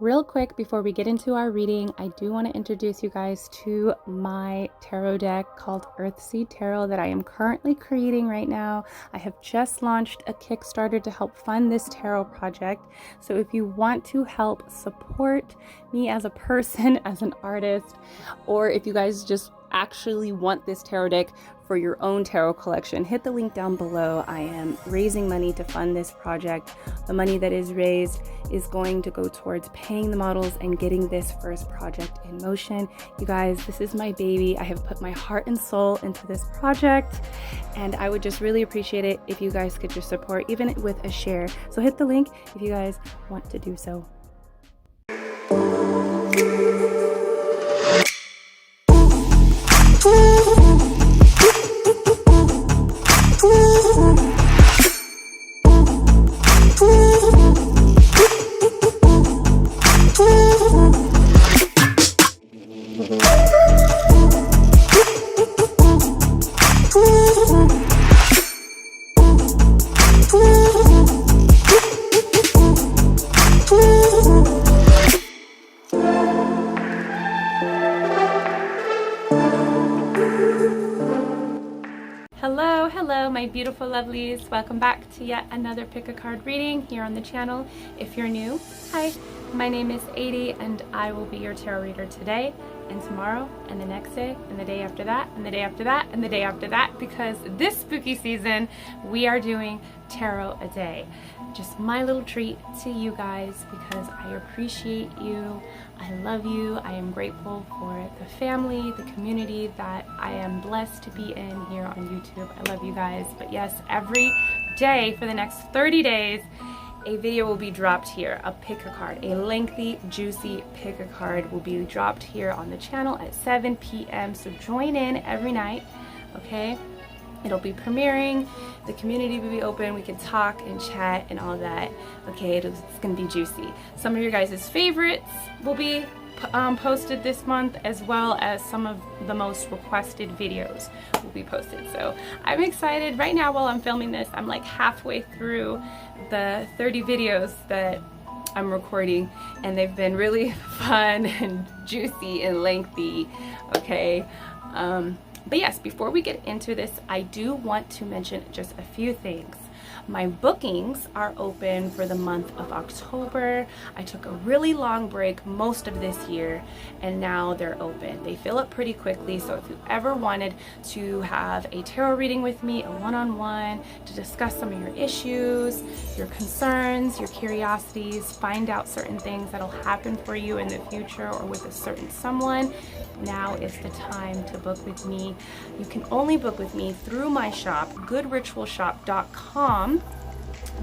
Real quick, before we get into our reading, I do want to introduce you guys to my tarot deck called EARTHSEED Tarot that I am currently creating right now. I have just launched a Kickstarter to help fund this tarot project. So if you want to help support me as a person, as an artist, or if you guys just actually want this tarot deck for your own tarot collection, hit the link down below. I am raising money to fund this project. The money that is raised is going to go towards paying the models and getting this first project in motion. You guys, this is my baby. I have put my heart and soul into this project, and I would just really appreciate it if you guys could just support, even with a share. So hit the link if you guys want to do so. Hello my beautiful lovelies, welcome back to yet another pick a card reading here on the channel. If you're new, hi, my name is ADIE and I will be your tarot reader today and tomorrow and the next day and the day after that and the day after that and the day after that, because this spooky season we are doing tarot a day. Just my little treat to you guys because I appreciate you. I love you. I am grateful for the family, the community that I am blessed to be in here on YouTube. I love you guys. But yes, every day for the next 30 days, a video will be dropped here, a pick a card, a lengthy, juicy pick a card will be dropped here on the channel at 7 p.m. So join in every night, okay? It'll be premiering, the community will be open, we can talk and chat and all that. Okay, it's gonna be juicy. Some of your guys' favorites will be posted this month, as well as some of the most requested videos will be posted. So I'm excited. Right now while I'm filming this, I'm like halfway through the 30 videos that I'm recording, and they've been really fun and juicy and lengthy, okay? But yes, before we get into this, I do want to mention just a few things. My bookings are open for the month of October. I took a really long break most of this year, and now they're open. They fill up pretty quickly, so if you ever wanted to have a tarot reading with me, a one-on-one, to discuss some of your issues, your concerns, your curiosities, find out certain things that'll happen for you in the future or with a certain someone, now is the time to book with me. You can only book with me through my shop, goodritualshop.com,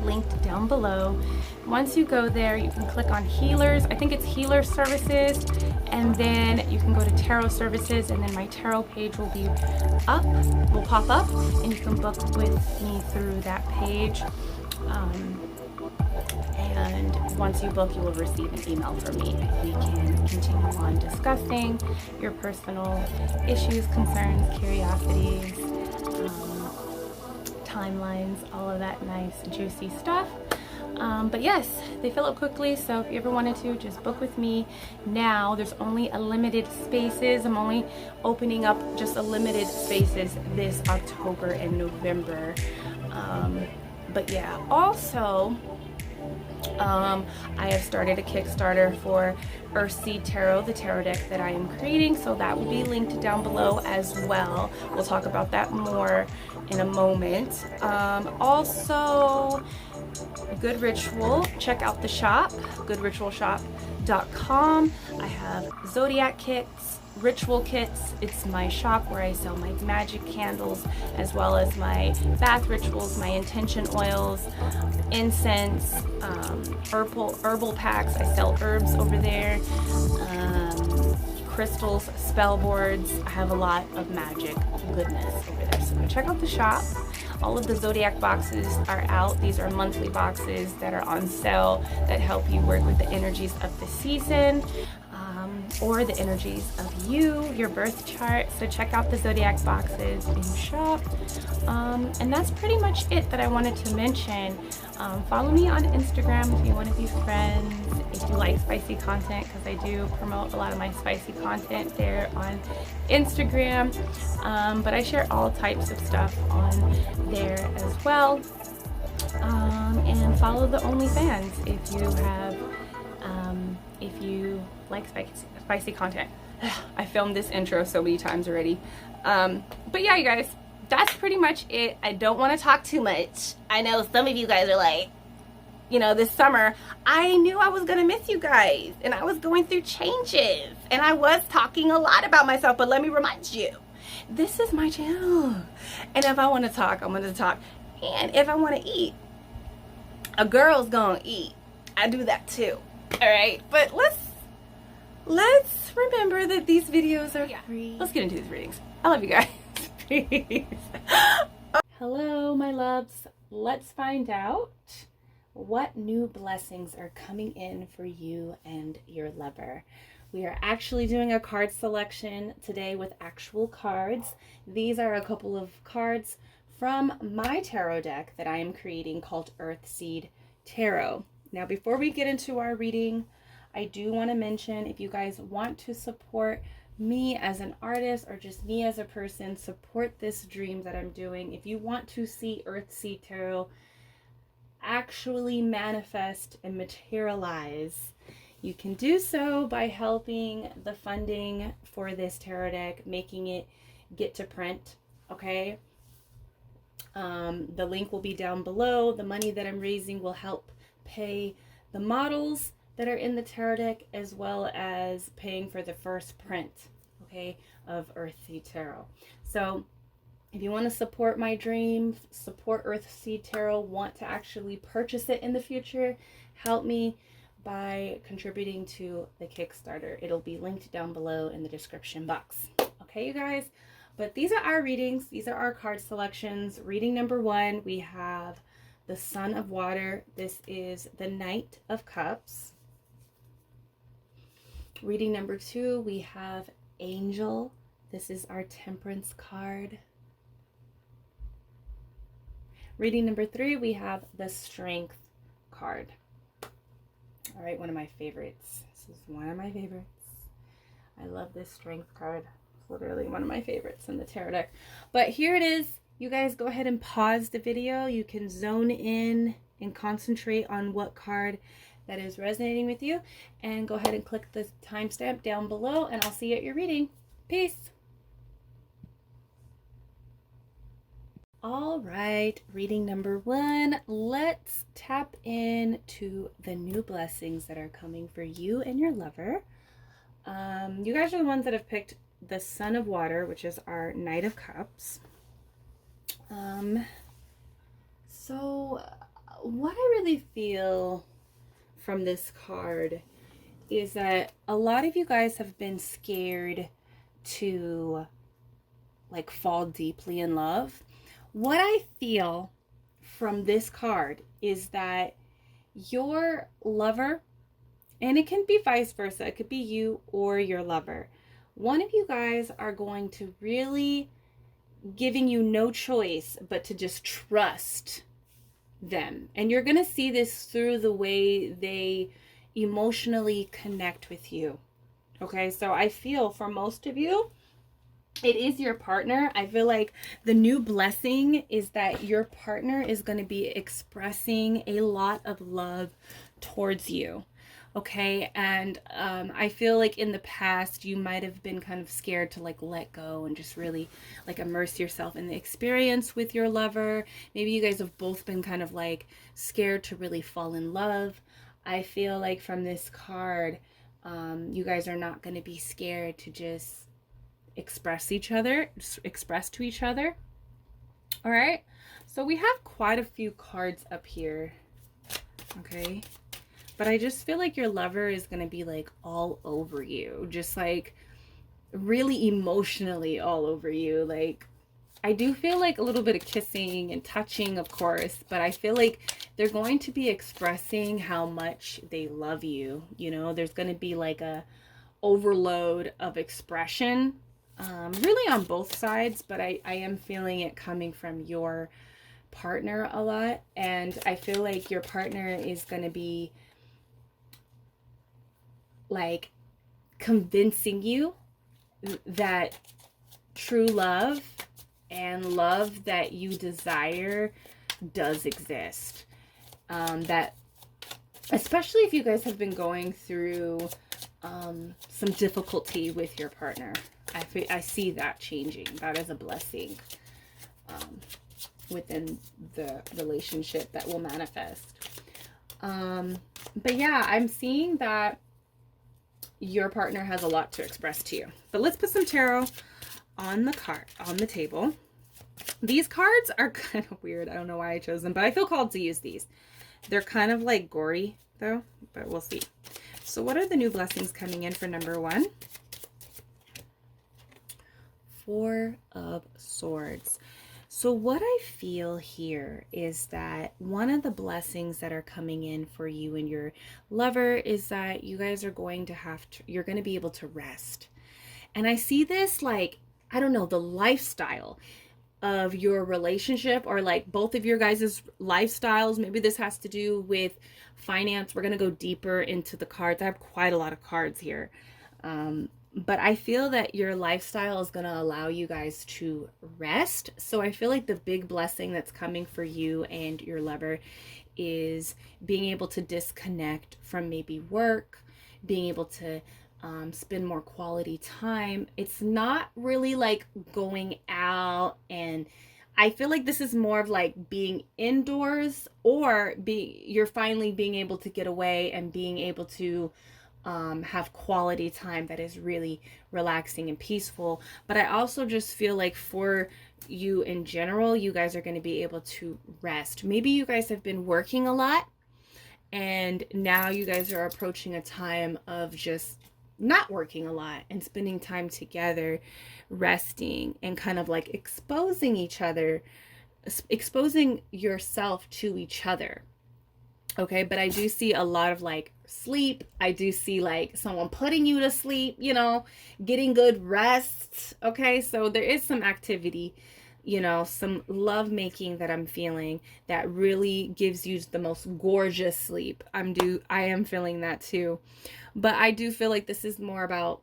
linked down below. Once you go there, you can click on healers. I think it's healer services, and then you can go to tarot services, and then my tarot page will be up, will pop up, and you can book with me through that page. And once you book, you will receive an email from me. We can continue on discussing your personal issues, concerns, curiosities, timelines, all of that nice juicy stuff. But yes, they fill up quickly, so if you ever wanted to, just book with me now. There's only a limited spaces. I'm only opening up just a limited spaces this October and November. But yeah, also I have started a Kickstarter for EARTHSEED Tarot, the tarot deck that I am creating, so that will be linked down below as well. We'll talk about that more in a moment. Also, Good Ritual, check out the shop, goodritualshop.com. I have zodiac kits, ritual kits. It's my shop where I sell my magic candles, as well as my bath rituals, my intention oils, incense, herbal packs. I sell herbs over there, crystals, spell boards. I have a lot of magic goodness over there, so go check out the shop. All of the zodiac boxes are out. These are monthly boxes that are on sale that help you work with the energies of the season. or the energies of you, your birth chart. So check out the zodiac boxes in shop. And that's pretty much it that I wanted to mention. Follow me on Instagram if you want to be friends, if you like spicy content, because I do promote a lot of my spicy content there on Instagram. But I share all types of stuff on there as well. And follow the OnlyFans if you have, if you like spicy content. I filmed this intro so many times already. But yeah, you guys, that's pretty much it. I don't want to talk too much. I know some of you guys are like, you know, this summer, I knew I was going to miss you guys. And I was going through changes. And I was talking a lot about myself. But let me remind you, this is my channel. And if I want to talk, I'm going to talk. And if I want to eat, a girl's going to eat. I do that too. All right. But let's remember that these videos are free. Let's get into these readings. I love you guys. Peace. Hello, my loves. Let's find out what new blessings are coming in for you and your lover. We are actually doing a card selection today with actual cards. These are a couple of cards from my tarot deck that I am creating called EARTHSEED Tarot. Now, before we get into our reading, I do want to mention, if you guys want to support me as an artist or just me as a person, support this dream that I'm doing. If you want to see EARTHSEED Tarot actually manifest and materialize, you can do so by helping the funding for this tarot deck, making it get to print, okay? The link will be down below. The money that I'm raising will help pay the models that are in the tarot deck, as well as paying for the first print, okay, of EARTHSEED Tarot. So if you want to support my dream, support EARTHSEED Tarot, want to actually purchase it in the future, help me by contributing to the Kickstarter. It'll be linked down below in the description box. Okay, you guys? But these are our readings. These are our card selections. Reading number 1, we have the Sun of Water. This is the Knight of Cups. Reading number 2, we have Angel. This is our Temperance card. Reading number 3, we have the Strength card. All right, one of my favorites. This is one of my favorites. I love this Strength card. It's literally one of my favorites in the tarot deck. But here it is. You guys go ahead and pause the video. You can zone in and concentrate on what card that is resonating with you. And go ahead and click the timestamp down below, and I'll see you at your reading. Peace. All right, reading number 1. Let's tap into the new blessings that are coming for you and your lover. You guys are the ones that have picked the Sun of Water, which is our Knight of Cups. So what I really feel from this card is that a lot of you guys have been scared to like fall deeply in love. What I feel from this card is that your lover, and it can be vice versa, it could be you or your lover, one of you guys are going to really giving you no choice but to just trust them. And you're going to see this through the way they emotionally connect with you. Okay, so I feel for most of you, it is your partner. I feel like the new blessing is that your partner is going to be expressing a lot of love towards you. Okay, and I feel like in the past you might have been kind of scared to like let go and just really like immerse yourself in the experience with your lover. Maybe you guys have both been kind of like scared to really fall in love. I feel like from this card, you guys are not going to be scared to just express to each other. All right, so we have quite a few cards up here. Okay, but I just feel like your lover is going to be like all over you, just like really emotionally all over you. Like I do feel like a little bit of kissing and touching, of course, but I feel like they're going to be expressing how much they love you. You know, there's going to be like a overload of expression, really on both sides, but I am feeling it coming from your partner a lot. And I feel like your partner is going to be like convincing you that true love and love that you desire does exist. That especially if you guys have been going through some difficulty with your partner, I see that changing. That is a blessing within the relationship that will manifest. But yeah, I'm seeing that your partner has a lot to express to you. But let's put some tarot on the table. These cards are kind of weird. I don't know why I chose them, but I feel called to use these. They're kind of like gory though, but we'll see. So what are the new blessings coming in for number 1? 4 of Swords. So what I feel here is that one of the blessings that are coming in for you and your lover is that you guys are going to you're going to be able to rest. And I see this like, I don't know, the lifestyle of your relationship, or like both of your guys' lifestyles. Maybe this has to do with finance. We're going to go deeper into the cards. I have quite a lot of cards here. But I feel that your lifestyle is going to allow you guys to rest. So I feel like the big blessing that's coming for you and your lover is being able to disconnect from maybe work, being able to spend more quality time. It's not really like going out, and I feel like this is more of like being indoors, or you're finally being able to get away and being able to have quality time that is really relaxing and peaceful. But I also just feel like for you in general, you guys are going to be able to rest. Maybe you guys have been working a lot, and now you guys are approaching a time of just not working a lot and spending time together, resting, and kind of like exposing each other, exposing yourself to each other. Okay, but I do see a lot of like sleep. I do see like someone putting you to sleep, you know, getting good rest. Okay, so there is some activity, you know, some love making that I'm feeling that really gives you the most gorgeous sleep. I am feeling that too. But I do feel like this is more about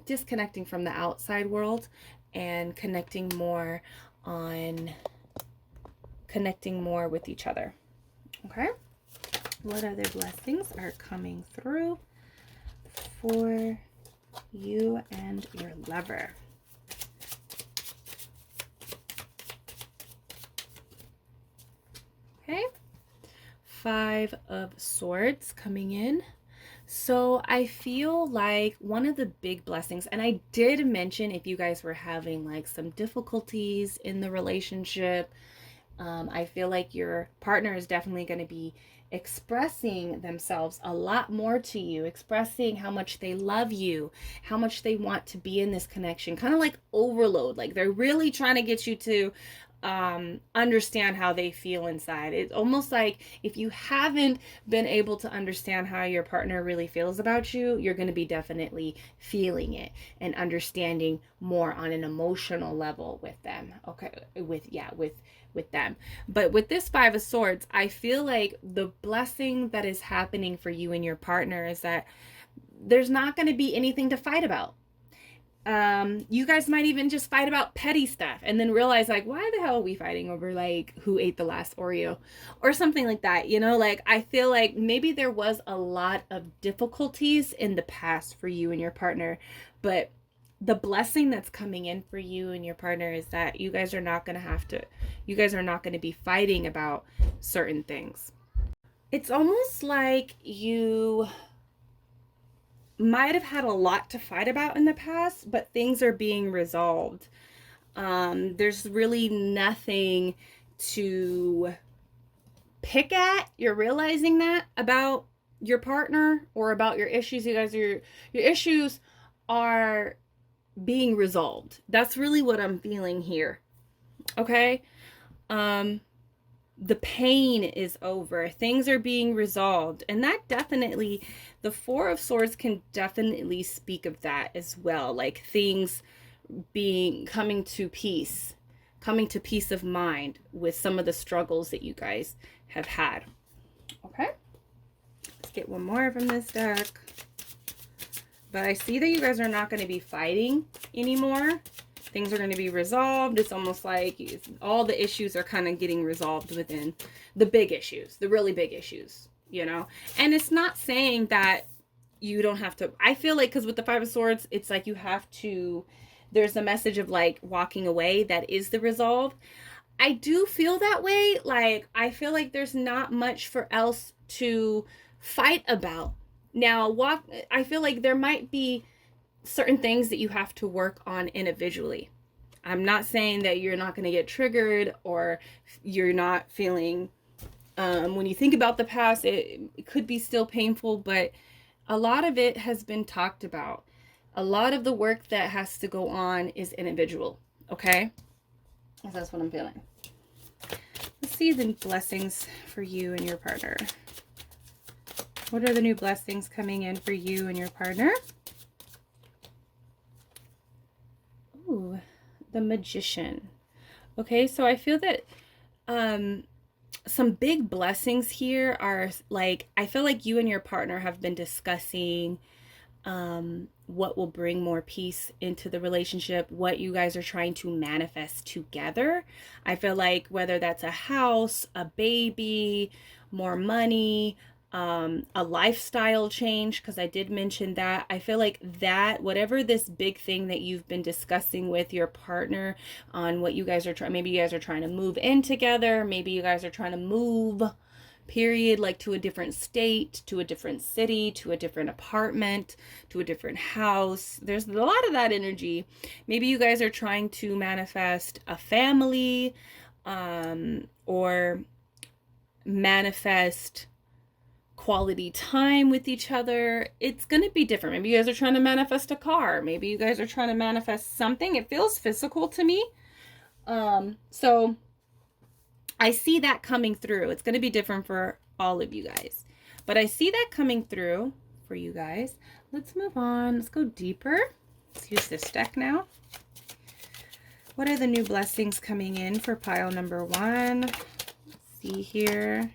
disconnecting from the outside world and connecting more with each other. Okay? What other blessings are coming through for you and your lover? Okay. 5 of Swords coming in. So I feel like one of the big blessings, and I did mention if you guys were having like some difficulties in the relationship, I feel like your partner is definitely going to be expressing themselves a lot more to you, expressing how much they love you, how much they want to be in this connection, kind of like overload. Like they're really trying to get you to understand how they feel inside. It's almost like if you haven't been able to understand how your partner really feels about you, you're going to be definitely feeling it and understanding more on an emotional level with them. Okay, with them. But with this 5 of Swords, I feel like the blessing that is happening for you and your partner is that there's not going to be anything to fight about. You guys might even just fight about petty stuff and then realize like, why the hell are we fighting over like who ate the last Oreo or something like that, you know? Like I feel like maybe there was a lot of difficulties in the past for you and your partner, but the blessing that's coming in for you and your partner is that you guys are not going to be fighting about certain things. It's almost like you might have had a lot to fight about in the past, but things are being resolved. There's really nothing to pick at. You're realizing that about your partner or about your issues. You guys, your issues are being resolved. That's really what I'm feeling here. Okay. the pain is over. Things are being resolved. And that definitely, the Four of Swords can definitely speak of that as well. Like things coming to peace of mind with some of the struggles that you guys have had. Okay. Let's get one more from this deck. But I see that you guys are not going to be fighting anymore. Things are going to be resolved. It's almost like all the issues are kind of getting resolved within the big issues, the really big issues, you know? And it's not saying that you don't have to, I feel like, because with the Five of Swords, it's like you have to, there's a message of like walking away. That is the resolve. I do feel that way. Like, I feel like there's not much for else to fight about. Now, I feel like there might be certain things that you have to work on individually. I'm not saying that you're not going to get triggered or you're not feeling, when you think about the past, it could be still painful, but a lot of it has been talked about. A lot of the work that has to go on is individual, okay? That's what I'm feeling. Let's see the blessings for you and your partner. What are the new blessings coming in for you and your partner? Ooh, the Magician. Okay, so I feel that some big blessings here are like, I feel like you and your partner have been discussing what will bring more peace into the relationship, what you guys are trying to manifest together. I feel like whether that's a house, a baby, more money, a lifestyle change, because I did mention that. I feel like that, whatever this big thing that you've been discussing with your partner on what you guys are trying, maybe you guys are trying to move in together, maybe you guys are trying to move, period, like to a different state, to a different city, to a different apartment, to a different house. There's a lot of that energy. Maybe you guys are trying to manifest a family, or manifest quality time with each other. It's going to be different. Maybe you guys are trying to manifest a car. Maybe you guys are trying to manifest something. It feels physical to me. So I see that coming through. It's going to be different for all of you guys, but I see that coming through for you guys. Let's move on. Let's go deeper. Let's use this deck now. What are the new blessings coming in for pile number one? Let's see here.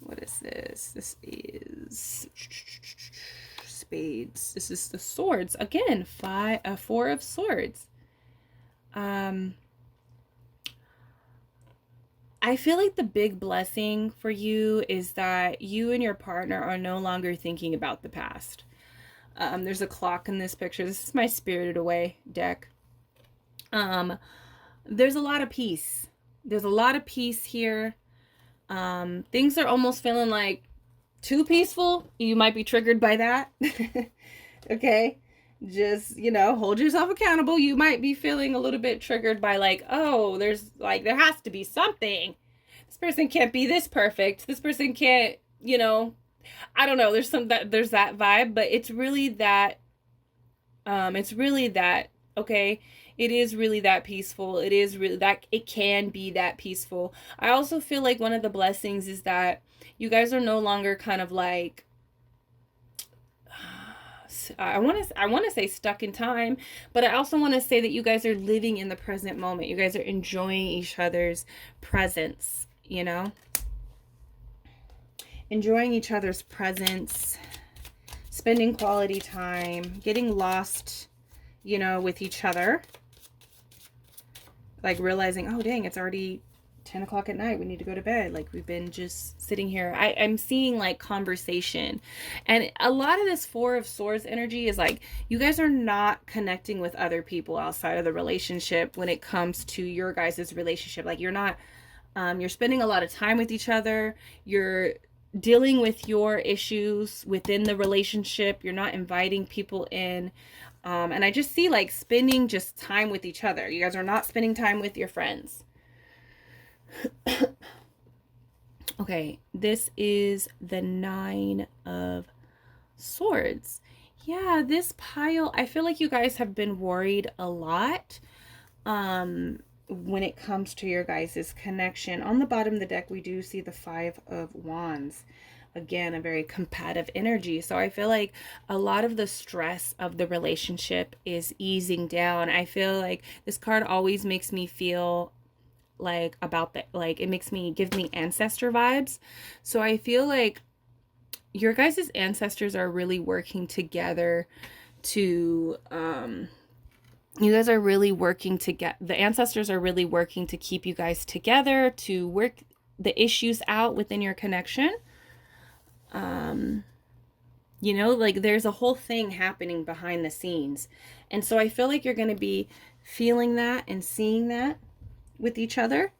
What is this? This is spades. This is the swords. Again, Four of Swords. I feel like the big blessing for you is that you and your partner are no longer thinking about the past. There's a clock in this picture. This is my Spirited Away deck. There's a lot of peace. There's a lot of peace here. Things are almost feeling like too peaceful. You might be triggered by that. Okay. Just, you know, hold yourself accountable. You might be feeling a little bit triggered by like, oh, there has to be something. This person can't be this perfect. This person can't, you know, I don't know. There's that vibe, but it's really that, okay. It is really that peaceful. It is really that, it can be that peaceful. I also feel like one of the blessings is that you guys are no longer kind of like, I want to say stuck in time, but I also want to say that you guys are living in the present moment. You guys are enjoying each other's presence, you know? Enjoying each other's presence, spending quality time, getting lost, you know, with each other. Like realizing, oh dang, it's already 10 o'clock at night. We need to go to bed. Like we've been just sitting here. I'm seeing like conversation. And a lot of this Four of Swords energy is like, you guys are not connecting with other people outside of the relationship when it comes to your guys' relationship. Like you're not, you're spending a lot of time with each other. You're dealing with your issues within the relationship. You're not inviting people in. And I just see like spending just time with each other. You guys are not spending time with your friends. Okay, this is the Nine of Swords. Yeah, this pile, I feel like you guys have been worried a lot. when it comes to your guys' connection. On the bottom of the deck, we do see the Five of Wands. Again, a very combative energy. So I feel like a lot of the stress of the relationship is easing down. I feel like this card always makes me feel like about the, like it gives me ancestor vibes. So I feel like your guys' ancestors are really working together to you guys are really working to get, the ancestors are really working to keep you guys together, to work the issues out within your connection. You know, like there's a whole thing happening behind the scenes. And so I feel like you're going to be feeling that and seeing that with each other,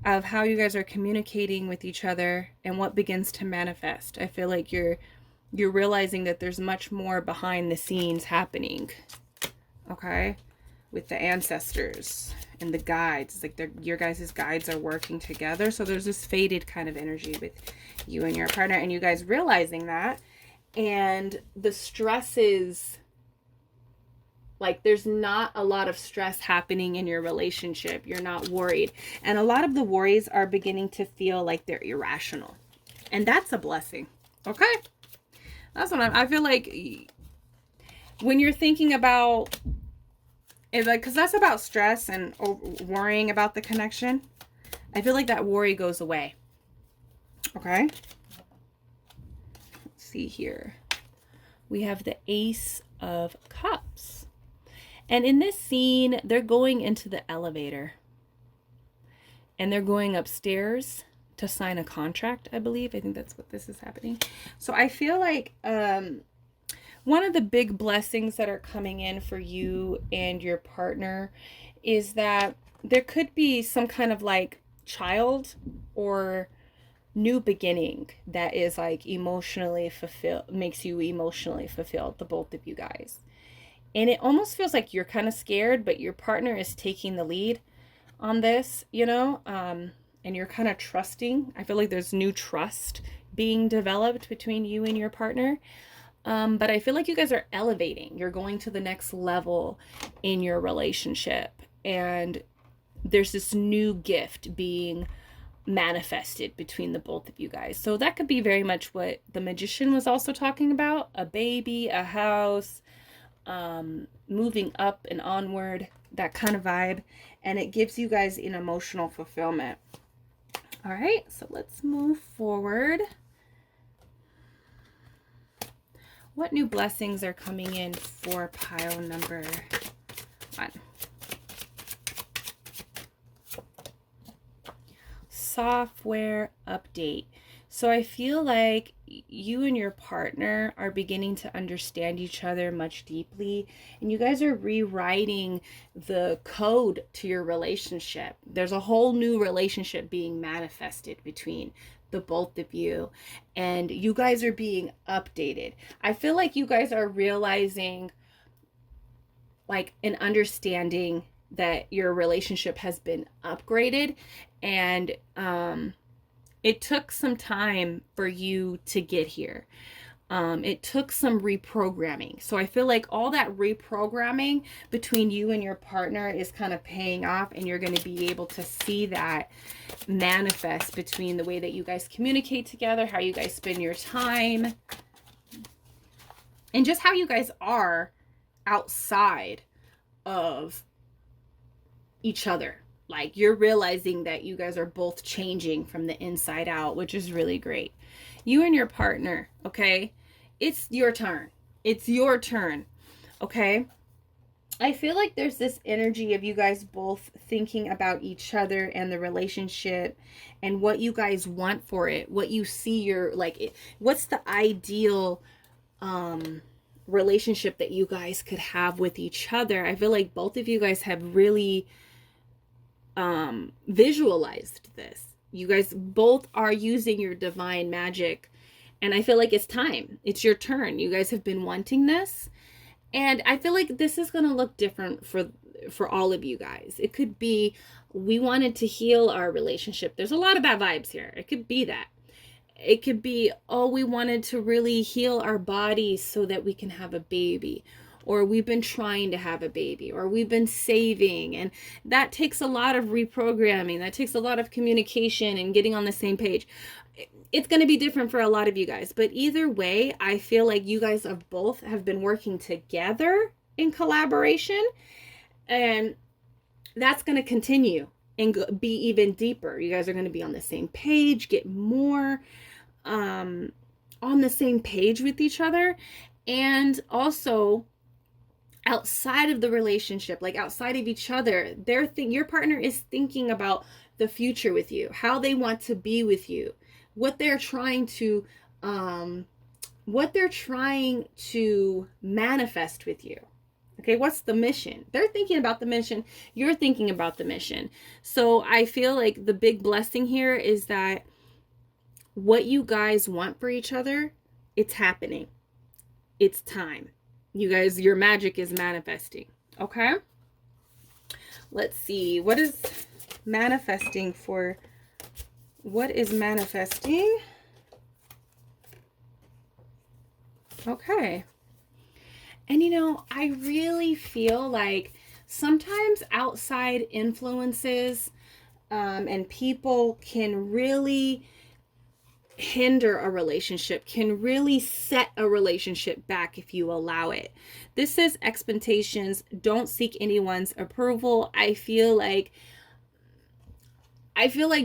of how you guys are communicating with each other and what begins to manifest. I feel like you're realizing that there's much more behind the scenes happening. Okay, with the ancestors and the guides. It's like your guys' guides are working together. So there's this faded kind of energy with you and your partner, and you guys realizing that. And the stress is like, there's not a lot of stress happening in your relationship. You're not worried. And a lot of the worries are beginning to feel like they're irrational. And that's a blessing. Okay? That's what I feel like when you're thinking about, because that's about stress and worrying about the connection. I feel like that worry goes away. Okay? Let's see here. We have the Ace of Cups. And in this scene, they're going into the elevator. And they're going upstairs to sign a contract, I believe. I think that's what this is happening. So I feel like one of the big blessings that are coming in for you and your partner is that there could be some kind of like child or new beginning that is like emotionally fulfilled, makes you emotionally fulfilled, the both of you guys. And it almost feels like you're kind of scared, but your partner is taking the lead on this, you know, and you're kind of trusting. I feel like there's new trust being developed between you and your partner. But I feel like you guys are elevating. You're going to the next level in your relationship. And there's this new gift being manifested between the both of you guys. So that could be very much what the Magician was also talking about. A baby, a house, moving up and onward, that kind of vibe. And it gives you guys an emotional fulfillment. All right, so let's move forward. What new blessings are coming in for pile number 1? Software update. So I feel like you and your partner are beginning to understand each other much deeply, and you guys are rewriting the code to your relationship. There's a whole new relationship being manifested between the both of you, and you guys are being updated. I feel like you guys are realizing like an understanding that your relationship has been upgraded, and it took some time for you to get here. It took some reprogramming. So I feel like all that reprogramming between you and your partner is kind of paying off, and you're going to be able to see that manifest between the way that you guys communicate together, how you guys spend your time, and just how you guys are outside of each other. Like, you're realizing that you guys are both changing from the inside out, which is really great. You and your partner, okay? It's your turn. It's your turn, okay? I feel like there's this energy of you guys both thinking about each other and the relationship and what you guys want for it, what you see your, like, what's the ideal relationship that you guys could have with each other. I feel like both of you guys have really visualized this. You guys both are using your divine magic, and I feel like it's time. It's your turn. You guys have been wanting this, and I feel like this is going to look different for all of you guys. It could be, we wanted to heal our relationship. There's a lot of bad vibes here. It could be that. It could be, oh, we wanted to really heal our bodies so that we can have a baby. or we've been trying to have a baby, or we've been saving. And that takes a lot of reprogramming. That takes a lot of communication and getting on the same page. It's going to be different for a lot of you guys, but either way, I feel like you guys have been working together in collaboration, and that's going to continue and be even deeper. You guys are going to be on the same page, get more on the same page with each other. And also outside of the relationship, like outside of each other, your partner is thinking about the future with you, how they want to be with you, what they're trying to manifest with you. Okay, what's the mission? They're thinking about the mission. You're thinking about the mission. So I feel like the big blessing here is that what you guys want for each other, it's happening. It's time. You guys, your magic is manifesting. Okay? Let's see. What is manifesting? Okay. And you know, I really feel like sometimes outside influences and people can really hinder a relationship, can really set a relationship back if you allow it. This says expectations, don't seek anyone's approval. I feel like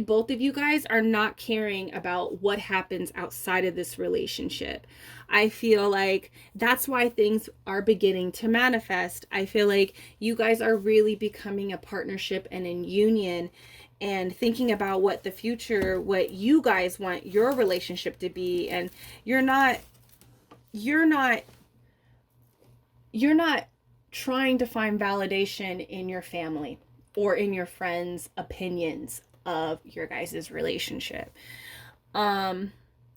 both of you guys are not caring about what happens outside of this relationship. I feel like that's why things are beginning to manifest. I feel like you guys are really becoming a partnership and in union and thinking about what the future, what you guys want your relationship to be. And you're not trying to find validation in your family or in your friends' opinions of your guys' relationship.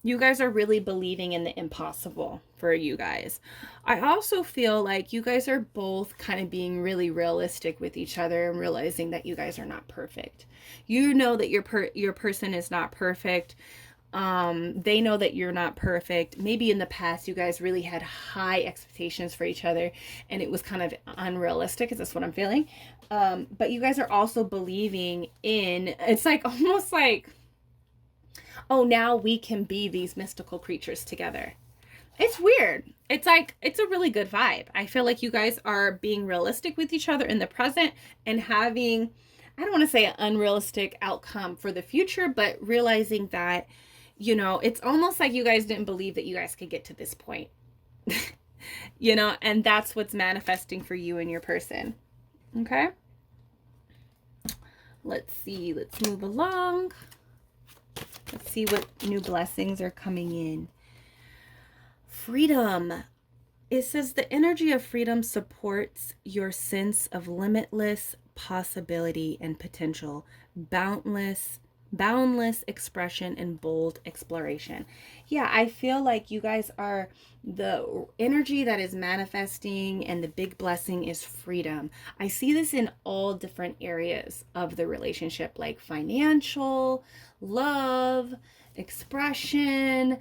You guys are really believing in the impossible for you guys. I also feel like you guys are both kind of being really realistic with each other and realizing that you guys are not perfect. You know that your person is not perfect. They know that you're not perfect. Maybe in the past you guys really had high expectations for each other and it was kind of unrealistic. Is this what I'm feeling? But you guys are also believing in, it's like almost like, oh, now we can be these mystical creatures together. It's weird. It's like, it's a really good vibe. I feel like you guys are being realistic with each other in the present and having, I don't want to say an unrealistic outcome for the future, but realizing that, you know, it's almost like you guys didn't believe that you guys could get to this point. You know, and that's what's manifesting for you and your person. Okay? Let's see. Let's move along. Let's see what new blessings are coming in. Freedom. It says the energy of freedom supports your sense of limitless possibility and potential, boundless expression and bold exploration. Yeah, I feel like you guys are the energy that is manifesting, and the big blessing is freedom. I see this in all different areas of the relationship, like financial, love, expression,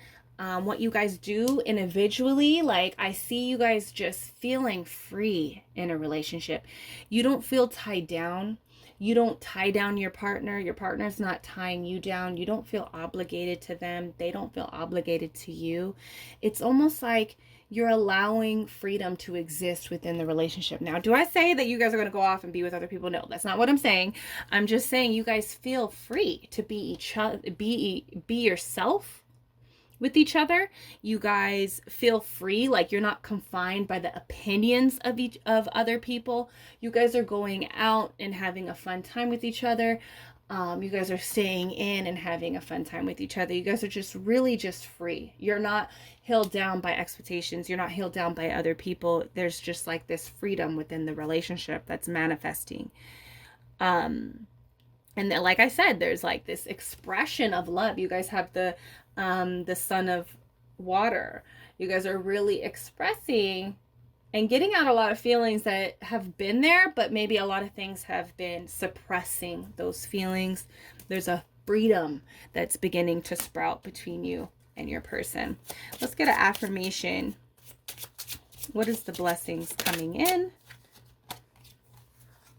what you guys do individually. Like I see you guys just feeling free in a relationship. You don't feel tied down. You don't tie down your partner. Your partner's not tying you down. You don't feel obligated to them. They don't feel obligated to you. It's almost like you're allowing freedom to exist within the relationship. Now, do I say that you guys are going to go off and be with other people? No, that's not what I'm saying. I'm just saying you guys feel free to be each other, be yourself with each other. You guys feel free, like you're not confined by the opinions of other people. You guys are going out and having a fun time with each other. You guys are staying in and having a fun time with each other. You guys are just really just free. You're not held down by expectations. You're not held down by other people. There's just like this freedom within the relationship that's manifesting. And then, like I said, there's like this expression of love. You guys have the Son of Water. You guys are really expressing and getting out a lot of feelings that have been there, but maybe a lot of things have been suppressing those feelings. There's a freedom that's beginning to sprout between you and your person. Let's get an affirmation. What is the blessings coming in?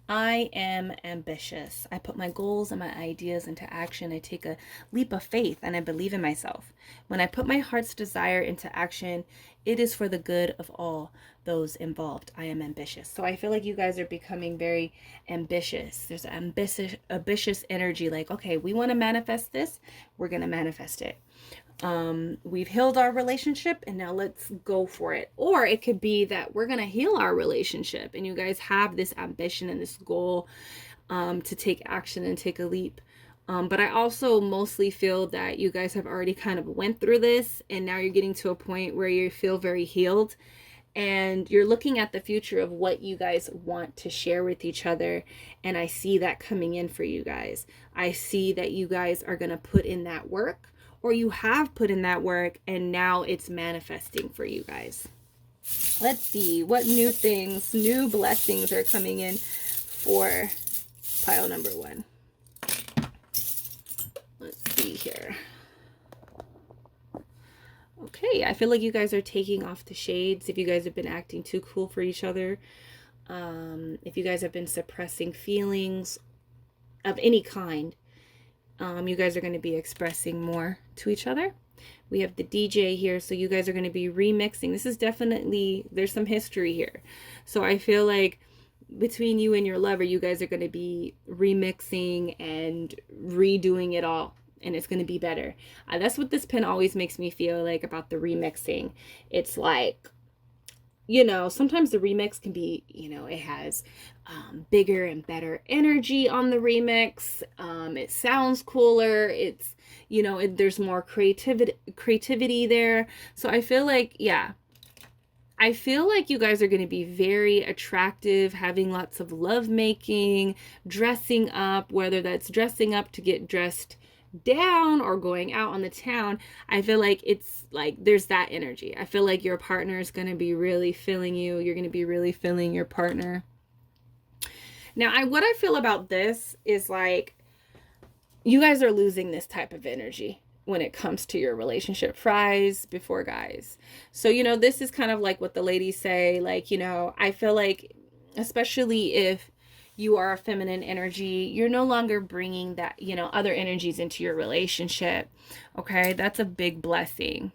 I am ambitious. I put my goals and my ideas into action. I take a leap of faith and I believe in myself. When I put my heart's desire into action, it is for the good of all those involved. I am ambitious. So I feel like you guys are becoming very ambitious. There's ambitious energy, like, okay, we want to manifest this. We're going to manifest it. We've healed our relationship and now let's go for it. Or it could be that we're going to heal our relationship and you guys have this ambition and this goal to take action and take a leap. But I also mostly feel that you guys have already kind of went through this and now you're getting to a point where you feel very healed and you're looking at the future of what you guys want to share with each other. And I see that coming in for you guys. I see that you guys are going to put in that work, or you have put in that work and now it's manifesting for you guys. Let's see what new things, new blessings are coming in for pile number 1. Let's see here. Okay, I feel like you guys are taking off the shades. If you guys have been acting too cool for each other, if you guys have been suppressing feelings of any kind, you guys are going to be expressing more to each other. We have the DJ here, so you guys are going to be remixing. This is definitely, there's some history here. So I feel like between you and your lover, you guys are going to be remixing and redoing it all, and it's going to be better. That's what this pen always makes me feel like about the remixing. It's like, you know, sometimes the remix can be, you know, it has bigger and better energy on the remix. It sounds cooler. It's, you know, there's more creativity there. So I feel like, yeah, I feel like you guys are going to be very attractive, having lots of love making, dressing up, whether that's dressing up to get dressed down or going out on the town. I feel like it's like there's that energy. I feel like your partner is going to be really feeling you. You're going to be really feeling your partner. Now, what I feel about this is like you guys are losing this type of energy when it comes to your relationship. Fries before guys. So, you know, this is kind of like what the ladies say, like, you know, I feel like, especially if you are a feminine energy, you're no longer bringing that, you know, other energies into your relationship. Okay, that's a big blessing.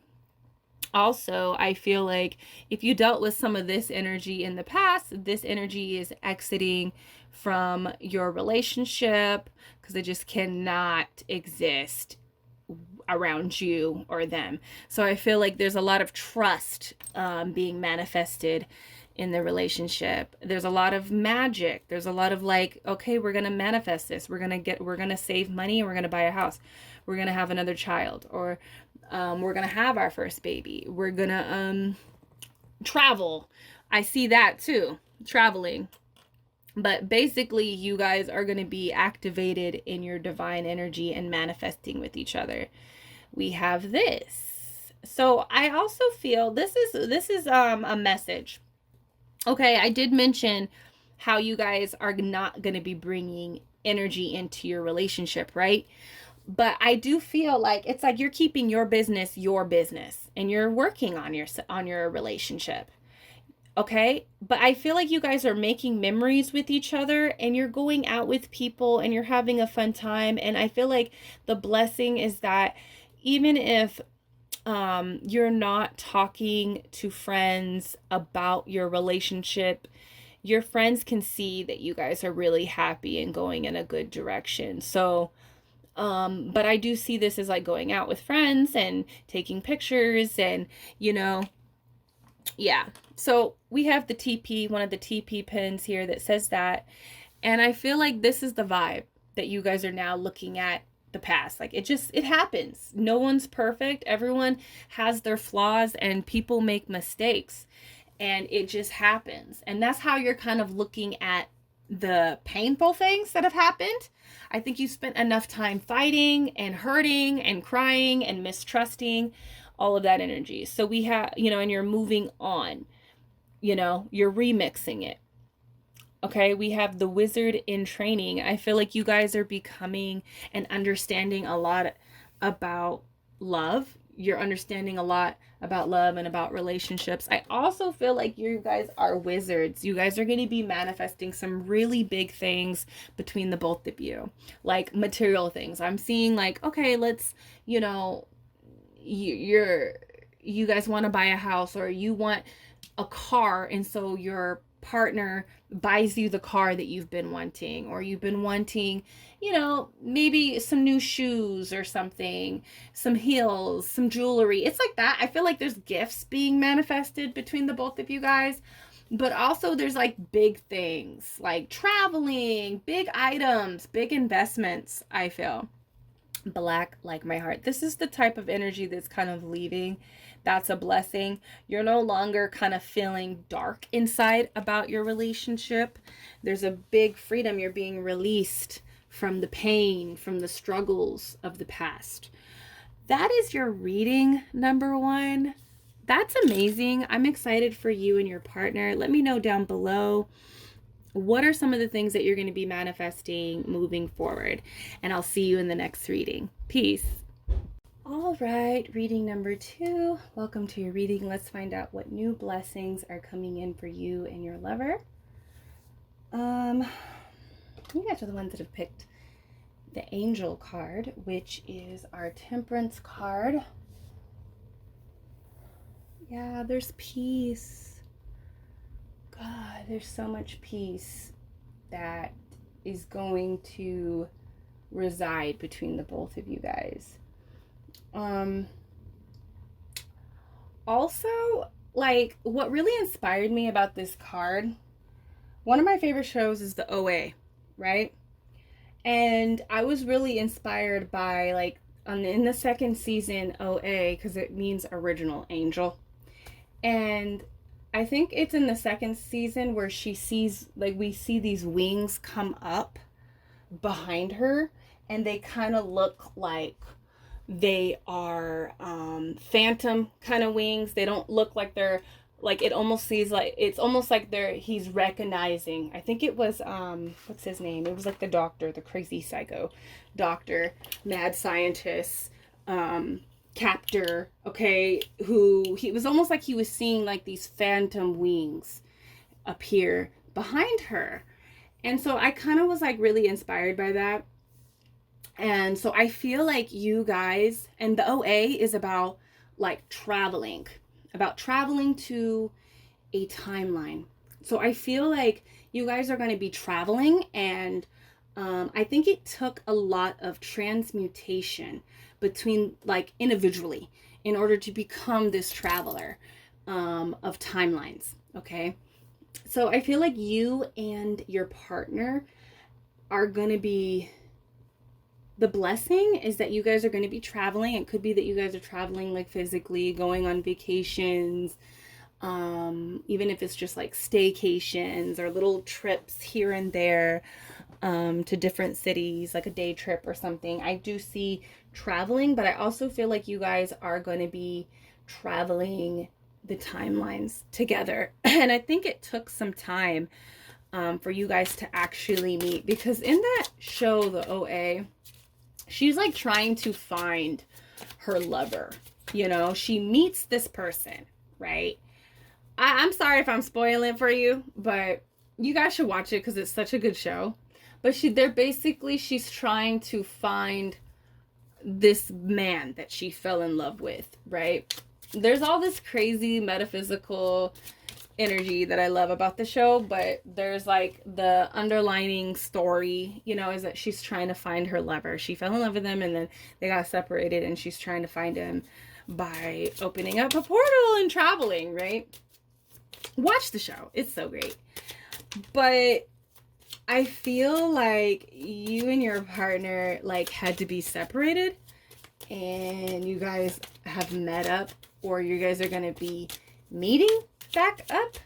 Also, I feel like if you dealt with some of this energy in the past, this energy is exiting from your relationship because it just cannot exist around you or them. So I feel like there's a lot of trust being manifested in the relationship. There's a lot of magic. There's a lot of like, okay, we're going to manifest this. We're going to save money and we're going to buy a house. We're going to have another child, or we're going to have our first baby. We're going to travel. I see that too, traveling. But basically, you guys are going to be activated in your divine energy and manifesting with each other. We have this. So I also feel this is a message. Okay, I did mention how you guys are not going to be bringing energy into your relationship, right? But I do feel like it's like you're keeping your business, and you're working on your relationship. Okay, but I feel like you guys are making memories with each other and you're going out with people and you're having a fun time. And I feel like the blessing is that even if you're not talking to friends about your relationship, your friends can see that you guys are really happy and going in a good direction. So, but I do see this as like going out with friends and taking pictures and, you know, yeah. So we have the TP, one of the TP pins here that says that. And I feel like this is the vibe that you guys are now looking at the past. Like it happens. No one's perfect. Everyone has their flaws and people make mistakes and it just happens. And that's how you're kind of looking at the painful things that have happened. I think you spent enough time fighting and hurting and crying and mistrusting, all of that energy. So we have, you know, and you're moving on, you know, you're remixing it. Okay, we have the wizard in training. I feel like you guys are becoming and understanding a lot about love. you're understanding a lot about love and about relationships. I also feel like you guys are wizards. You guys are going to be manifesting some really big things between the both of you, like material things. I'm seeing like, okay, let's, you know, you guys want to buy a house, or you want a car, and so your partner buys you the car that you've been wanting, or you've been wanting, you know, maybe some new shoes or something, some heels, some jewelry. It's like that. I feel like there's gifts being manifested between the both of you guys, but also there's like big things like traveling, big items, big investments. I feel black like my heart. This is the type of energy that's kind of leaving. That's a blessing. You're no longer kind of feeling dark inside about your relationship. There's a big freedom. You're being released from the pain, from the struggles of the past. That is your reading, number one. That's amazing. I'm excited for you and your partner. Let me know down below, what are some of the things that you're going to be manifesting moving forward? And I'll see you in the next reading. Peace. All right, reading number 2. Welcome to your reading. Let's find out what new blessings are coming in for you and your lover. You guys are the ones that have picked the Angel card, which is our Temperance card. Yeah, there's peace. God, there's so much peace that is going to reside between the both of you guys. Also, like, what really inspired me about this card, one of my favorite shows is the OA, right? And I was really inspired by, like, in the second season, OA, because it means original angel. And I think it's in the second season where she sees, like, we see these wings come up behind her, and they kind of look like they are phantom kind of wings. They don't look like they're, like, it almost sees like, it's almost like he's recognizing. I think it was what's his name? It was like the doctor, the crazy psycho doctor, mad scientist, captor, okay, who he was almost like he was seeing like these phantom wings appear behind her. And so I kind of was like really inspired by that. And so I feel like you guys, and the OA is about like traveling to a timeline. So I feel like you guys are going to be traveling, and I think it took a lot of transmutation between, like, individually in order to become this traveler of timelines. Okay. So I feel like you and your partner are going to be, the blessing is that you guys are going to be traveling. It could be that you guys are traveling, like, physically, going on vacations, even if it's just like staycations or little trips here and there, to different cities, like a day trip or something. I do see traveling, but I also feel like you guys are going to be traveling the timelines together. And I think it took some time for you guys to actually meet, because in that show, the OA, she's like trying to find her lover. You know, she meets this person, right? I'm sorry if I'm spoiling for you, but you guys should watch it because it's such a good show. But she's trying to find this man that she fell in love with, right? There's all this crazy metaphysical energy that I love about the show, but there's like the underlining story, you know, is that she's trying to find her lover. She fell in love with him, and then they got separated, and she's trying to find him by opening up a portal and traveling, right? Watch the show. It's so great. But I feel like you and your partner, like, had to be separated, and you guys have met up, or you guys are going to be meeting back up.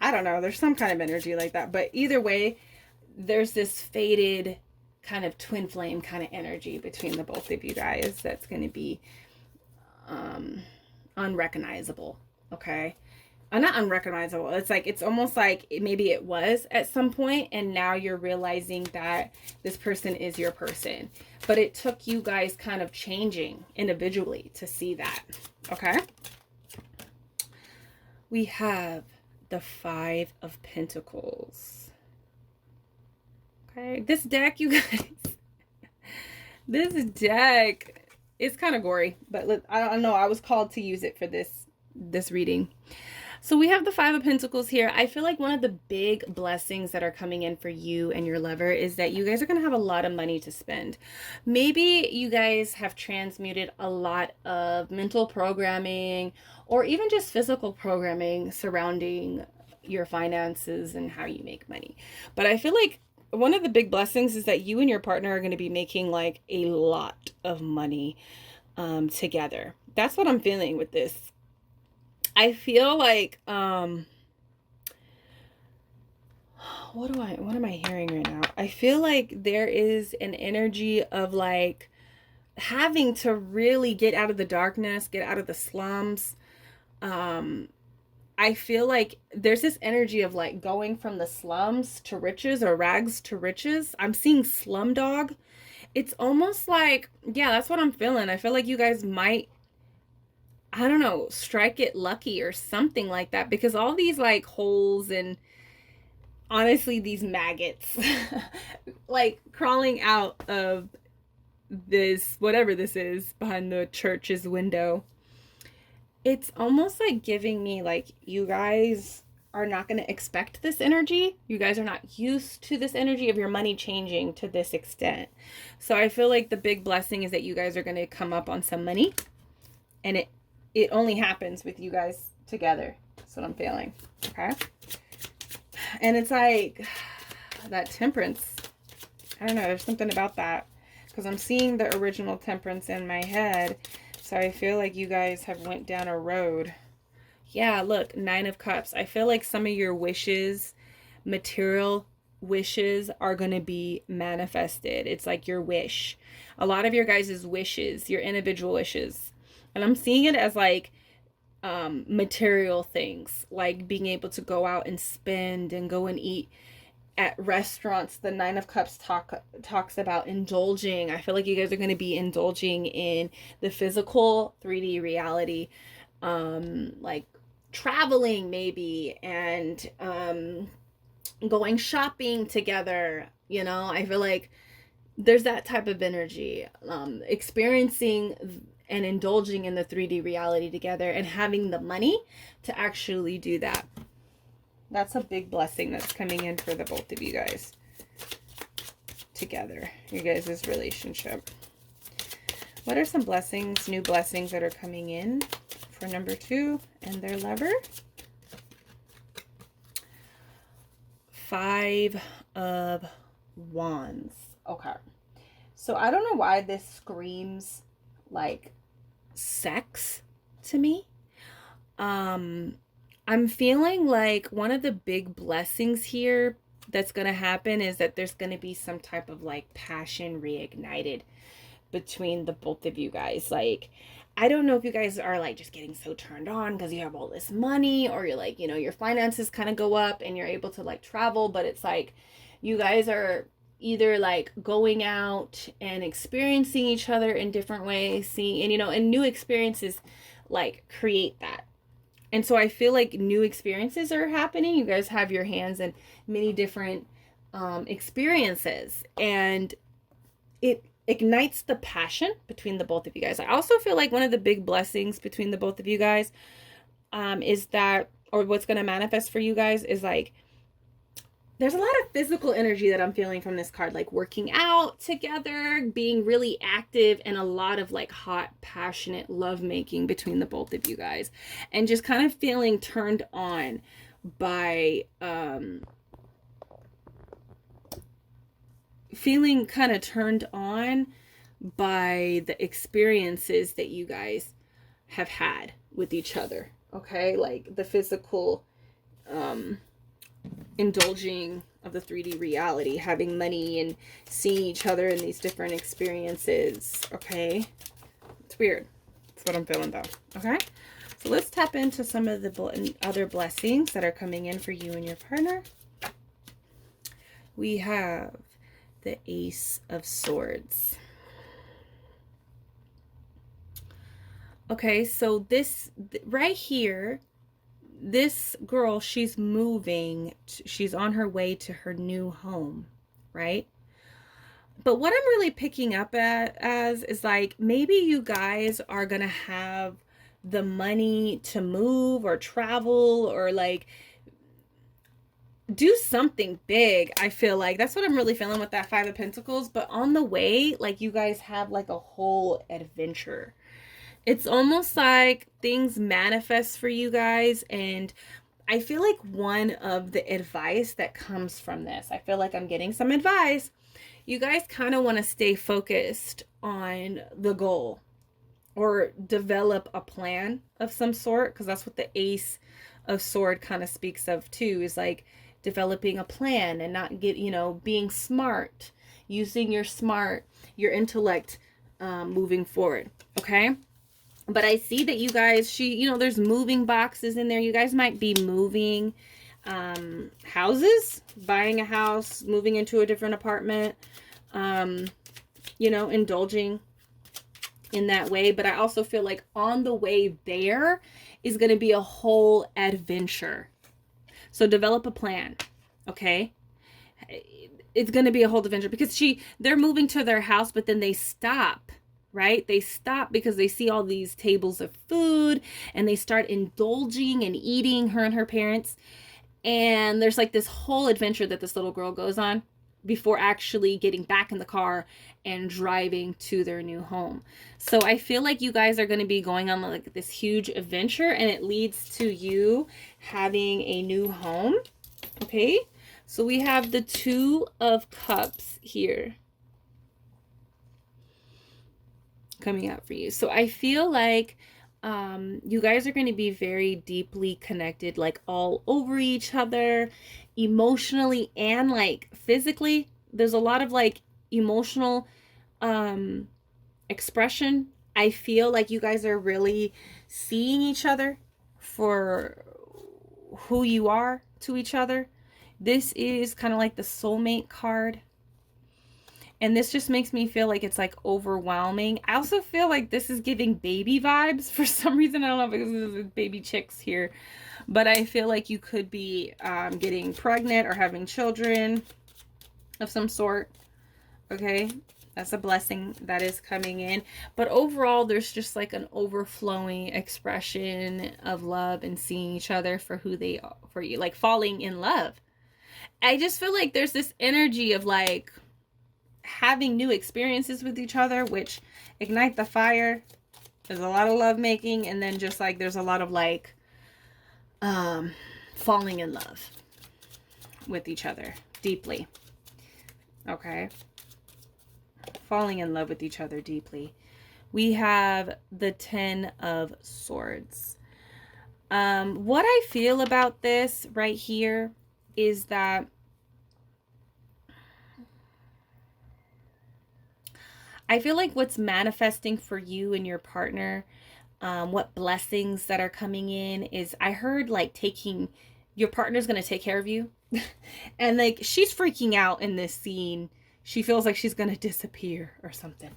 I don't know. There's some kind of energy like that. But either way, there's this faded kind of twin flame kind of energy between the both of you guys that's going to be unrecognizable. Okay. not unrecognizable. It's like, it's almost like maybe it was at some point, and now you're realizing that this person is your person. But it took you guys kind of changing individually to see that. Okay. We have the Five of Pentacles. Okay. This deck, you guys, this deck is kind of gory, but I don't know. I was called to use it for this reading. So we have the Five of Pentacles here. I feel like one of the big blessings that are coming in for you and your lover is that you guys are going to have a lot of money to spend. Maybe you guys have transmuted a lot of mental programming or even just physical programming surrounding your finances and how you make money. But I feel like one of the big blessings is that you and your partner are going to be making like a lot of money together. That's what I'm feeling with this. I feel like, what am I hearing right now? I feel like there is an energy of like having to really get out of the darkness, get out of the slums. I feel like there's this energy of like going from the slums to riches or rags to riches. I'm seeing Slumdog. It's almost like, yeah, that's what I'm feeling. I feel like you guys might, I don't know, strike it lucky or something like that, because all these like holes and honestly these maggots like crawling out of this, whatever this is behind the church's window, it's almost like giving me like, you guys are not going to expect this energy. You guys are not used to this energy of your money changing to this extent. So I feel like the big blessing is that you guys are going to come up on some money, and it only happens with you guys together. That's what I'm feeling. Okay. And it's like that Temperance. I don't know. There's something about that, because I'm seeing the original Temperance in my head. So I feel like you guys have went down a road. Yeah, look, Nine of Cups. I feel like some of your wishes, material wishes, are going to be manifested. It's like your wish. A lot of your guys' wishes, your individual wishes. And I'm seeing it as like material things, like being able to go out and spend and go and eat at restaurants. The Nine of Cups talks about indulging. I feel like you guys are going to be indulging in the physical 3D reality, like traveling maybe, and going shopping together. You know, I feel like there's that type of energy, experiencing and indulging in the 3D reality together and having the money to actually do that. That's a big blessing that's coming in for the both of you guys together, you guys' relationship. What are some blessings, new blessings that are coming in for number 2 and their lover? Five of Wands. Okay. So I don't know why this screams like sex to me. I'm feeling like one of the big blessings here that's going to happen is that there's going to be some type of like passion reignited between the both of you guys. Like, I don't know if you guys are like just getting so turned on because you have all this money, or you're like, you know, your finances kind of go up and you're able to like travel, but it's like you guys are either like going out and experiencing each other in different ways, seeing, and you know, and new experiences like create that. And so I feel like new experiences are happening. You guys have your hands in many different experiences, and it ignites the passion between the both of you guys. I also feel like one of the big blessings between the both of you guys is that, or what's going to manifest for you guys is like, there's a lot of physical energy that I'm feeling from this card, like working out together, being really active, and a lot of like hot, passionate lovemaking between the both of you guys, and just kind of feeling turned on by the experiences that you guys have had with each other. Okay, like the physical indulging of the 3D reality, having money and seeing each other in these different experiences. Okay, it's weird. That's what I'm feeling though. Okay, So let's tap into some of the other blessings that are coming in for you and your partner. We have the Ace of Swords. Okay, so this right here, this girl, she's moving, she's on her way to her new home, right? But what I'm really picking up as is like, maybe you guys are gonna have the money to move or travel or like do something big. I feel like that's what I'm really feeling with that Five of Pentacles. But on the way, like, you guys have like a whole adventure. It's almost like things manifest for you guys. And I feel like one of the advice that comes from this, I feel like I'm getting some advice. You guys kind of want to stay focused on the goal or develop a plan of some sort, because that's what the Ace of Sword kind of speaks of too, is like developing a plan and not being smart, using your intellect, moving forward. Okay. But I see that you guys, there's moving boxes in there. You guys might be moving houses, buying a house, moving into a different apartment, indulging in that way. But I also feel like on the way there is going to be a whole adventure. So develop a plan, okay? It's going to be a whole adventure because they're moving to their house, but then they stop. Right? They stop because they see all these tables of food and they start indulging and eating, her and her parents. And there's like this whole adventure that this little girl goes on before actually getting back in the car and driving to their new home. So I feel like you guys are going to be going on like this huge adventure, and it leads to you having a new home. Okay? So we have the Two of Cups here coming out for you. So I feel like you guys are going to be very deeply connected, like all over each other, emotionally and like physically. There's a lot of like emotional expression. I feel like you guys are really seeing each other for who you are to each other. This is kind of like the soulmate card. And this just makes me feel like it's like overwhelming. I also feel like this is giving baby vibes for some reason. I don't know if it's because baby chicks here. But I feel like you could be getting pregnant or having children of some sort. Okay? That's a blessing that is coming in. But overall, there's just like an overflowing expression of love and seeing each other for who they are, for you. Like falling in love. I just feel like there's this energy of like having new experiences with each other, which ignite the fire. There's a lot of love making, and then just like there's a lot of like falling in love with each other deeply. Okay, falling in love with each other deeply. We have the Ten of Swords. What I feel about this right here is that I feel like what's manifesting for you and your partner, what blessings that are coming in is, I heard like your partner's going to take care of you. And like she's freaking out in this scene. She feels like she's going to disappear or something,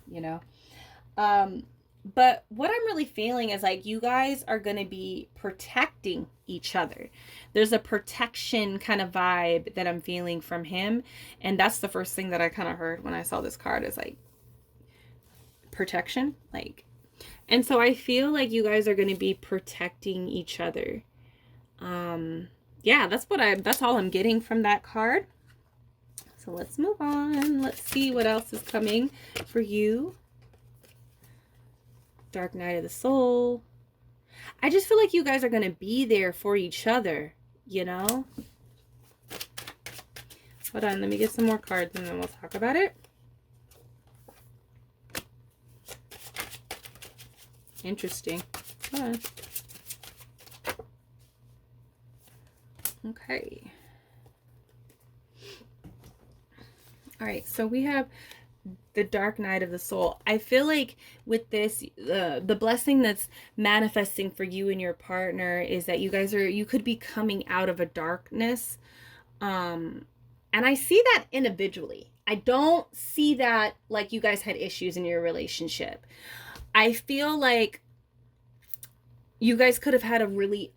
But what I'm really feeling is like you guys are going to be protecting each other. There's a protection kind of vibe that I'm feeling from him. And that's the first thing that I kind of heard when I saw this card, is like protection. And so I feel like you guys are going to be protecting each other. Yeah, that's all I'm getting from that card. So let's move on. Let's see what else is coming for you. Dark Night of the Soul. I just feel like you guys are going to be there for each other, Hold on, let me get some more cards and then we'll talk about it. Interesting. Hold on. Okay. All right, so we have The dark night of the soul. I feel like with this, the blessing that's manifesting for you and your partner is that you could be coming out of a darkness. And I see that individually. I don't see that like you guys had issues in your relationship. I feel like you guys could have had a really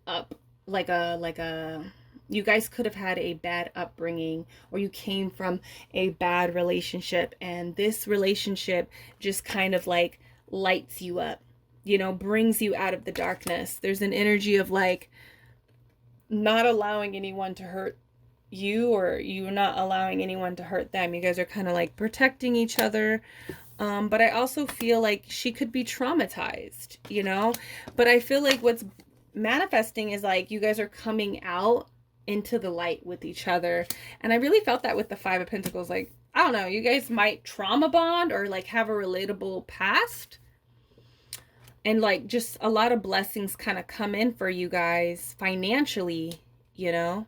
you guys could have had a bad upbringing, or you came from a bad relationship, and this relationship just kind of like lights you up, you know, brings you out of the darkness. There's an energy of like not allowing anyone to hurt you, or you not allowing anyone to hurt them. You guys are kind of like protecting each other. But I also feel like she could be traumatized, you know, but I feel like what's manifesting is like you guys are coming out into the light with each other. And I really felt that with the Five of Pentacles. Like, I don't know, you guys might trauma bond or like have a relatable past, and like just a lot of blessings kind of come in for you guys financially, you know.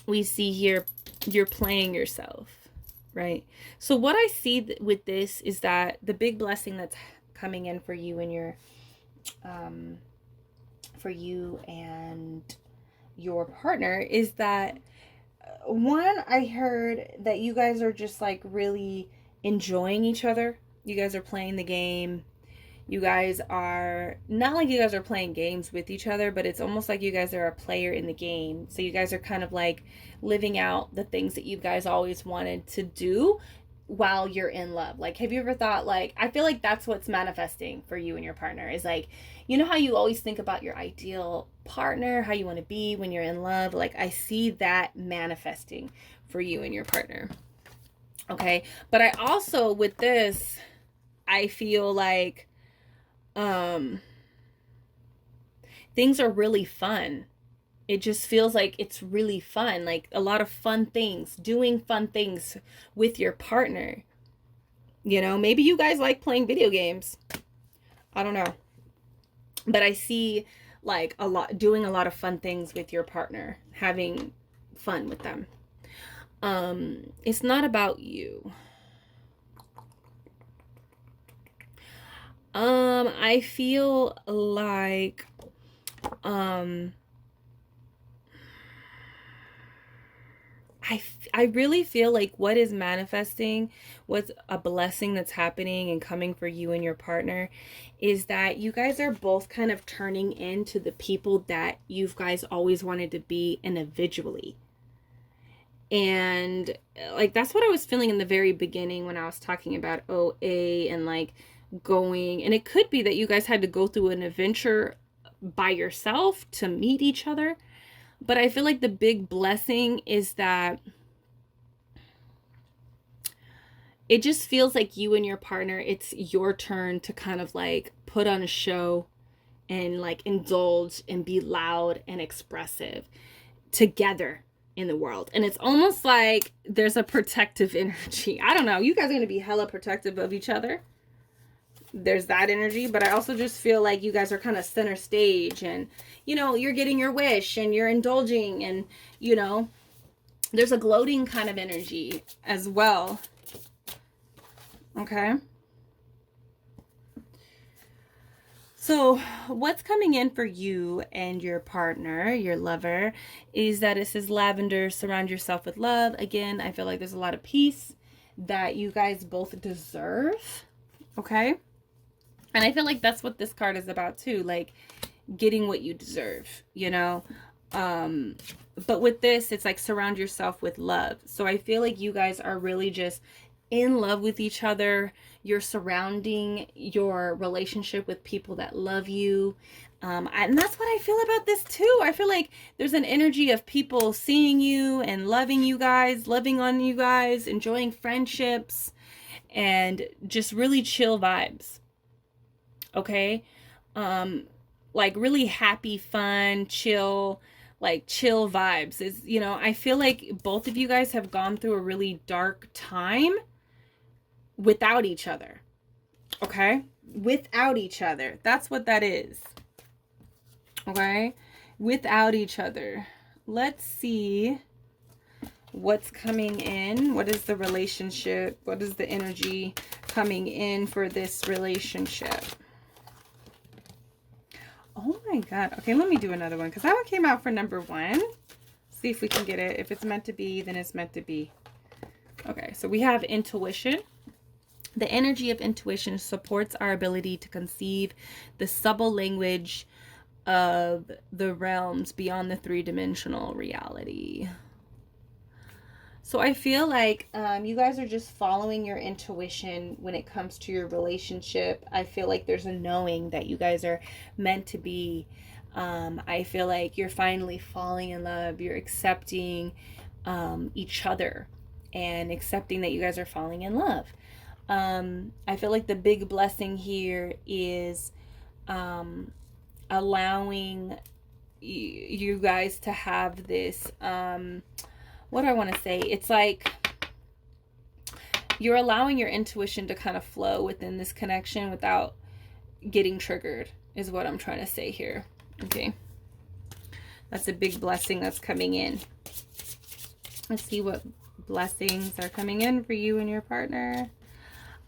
We see here you're playing yourself, right? So what I see with this is that the big blessing that's coming in for you and your for you and your partner is that one, I heard that you guys are just like really enjoying each other. You guys are playing the game. You guys are not like you guys are playing games with each other, but it's almost like you guys are a player in the game. So you guys are kind of like living out the things that you guys always wanted to do while you're in love. Like, have you ever thought, like, I feel like that's what's manifesting for you and your partner is like, you know how you always think about your ideal partner, how you want to be when you're in love? Like, I see that manifesting for you and your partner. Okay. But I also, with this, I feel like things are really fun. It just feels like it's really fun, like a lot of fun things, doing fun things with your partner. You know, maybe you guys like playing video games. I don't know. But I see like doing a lot of fun things with your partner, having fun with them. It's not about you. I feel like I really feel like what is manifesting, what's a blessing that's happening and coming for you and your partner is that you guys are both kind of turning into the people that you guys always wanted to be individually. And like, that's what I was feeling in the very beginning when I was talking about OA and like going, and it could be that you guys had to go through an adventure by yourself to meet each other. But I feel like the big blessing is that it just feels like you and your partner, it's your turn to kind of like put on a show and like indulge and be loud and expressive together in the world. And it's almost like there's a protective energy. I don't know. You guys are going to be hella protective of each other. There's that energy, but I also just feel like you guys are kind of center stage and, you know, you're getting your wish and you're indulging and, you know, there's a gloating kind of energy as well. Okay. So what's coming in for you and your partner, your lover, is that it says lavender, surround yourself with love. Again, I feel like there's a lot of peace that you guys both deserve. Okay. And I feel like that's what this card is about too, like getting what you deserve, you know. But with this, it's like surround yourself with love. So I feel like you guys are really just in love with each other. You're surrounding your relationship with people that love you. And that's what I feel about this too. I feel like there's an energy of people seeing you and loving you guys, loving on you guys, enjoying friendships, and just really chill vibes. Okay. Like really happy, fun, chill, like chill vibes is, you know, I feel like both of you guys have gone through a really dark time without each other. Okay. Without each other. That's what that is. Okay. Without each other. Let's see what's coming in? What is the relationship? What is the energy coming in for this relationship? Oh my God. Okay, let me do another one because that one came out for number 1. See if we can get it. If it's meant to be, then it's meant to be. Okay, so we have intuition. The energy of intuition supports our ability to conceive the subtle language of the realms beyond the 3-dimensional reality. So I feel like you guys are just following your intuition when it comes to your relationship. I feel like there's a knowing that you guys are meant to be. I feel like you're finally falling in love. You're accepting each other and accepting that you guys are falling in love. I feel like the big blessing here is allowing you guys to have this, what do I want to say? It's like you're allowing your intuition to kind of flow within this connection without getting triggered, is what I'm trying to say here. Okay. That's a big blessing that's coming in. Let's see what blessings are coming in for you and your partner.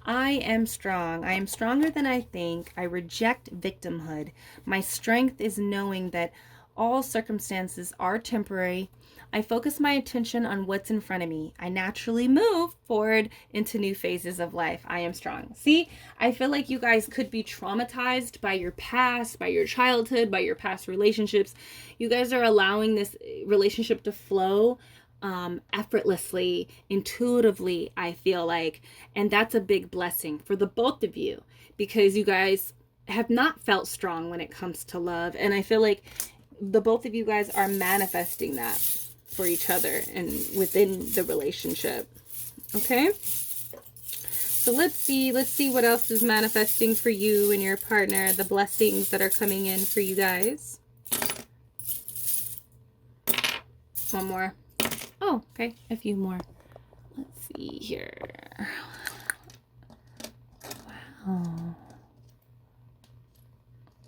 I am strong. I am stronger than I think. I reject victimhood. My strength is knowing that all circumstances are temporary. I focus my attention on what's in front of me. I naturally move forward into new phases of life. I am strong. See, I feel like you guys could be traumatized by your past, by your childhood, by your past relationships. You guys are allowing this relationship to flow effortlessly, intuitively, I feel like. And that's a big blessing for the both of you because you guys have not felt strong when it comes to love. And I feel like the both of you guys are manifesting that for each other and within the relationship. Okay, so let's see what else is manifesting for you and your partner, the blessings that are coming in for you guys. One more. Oh, okay, a few more. Let's see here. Wow.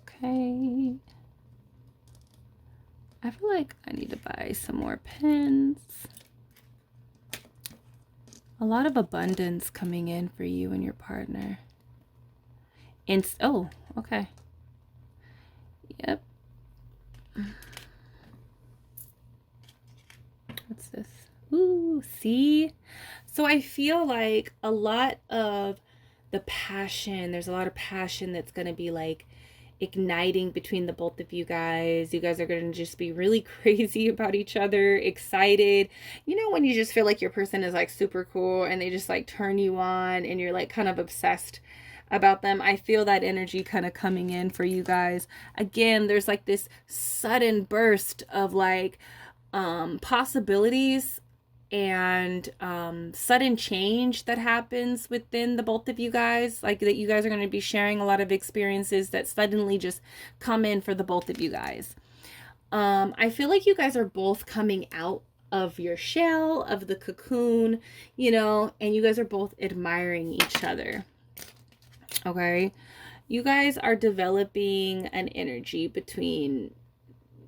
Okay. I feel like I need to buy some more pens. A lot of abundance coming in for you and your partner. And oh, okay. Yep. What's this? Ooh, see? So I feel like a lot of the passion, there's a lot of passion that's going to be like igniting between the both of you guys. You guys are going to just be really crazy about each other, excited. You know, when you just feel like your person is like super cool and they just like turn you on and you're like kind of obsessed about them. I feel that energy kind of coming in for you guys. Again, there's like this sudden burst of like possibilities and sudden change that happens within the both of you guys, like that you guys are going to be sharing a lot of experiences that suddenly just come in for the both of you guys. I feel like you guys are both coming out of your shell, of the cocoon, you know, and you guys are both admiring each other. Okay, you guys are developing an energy between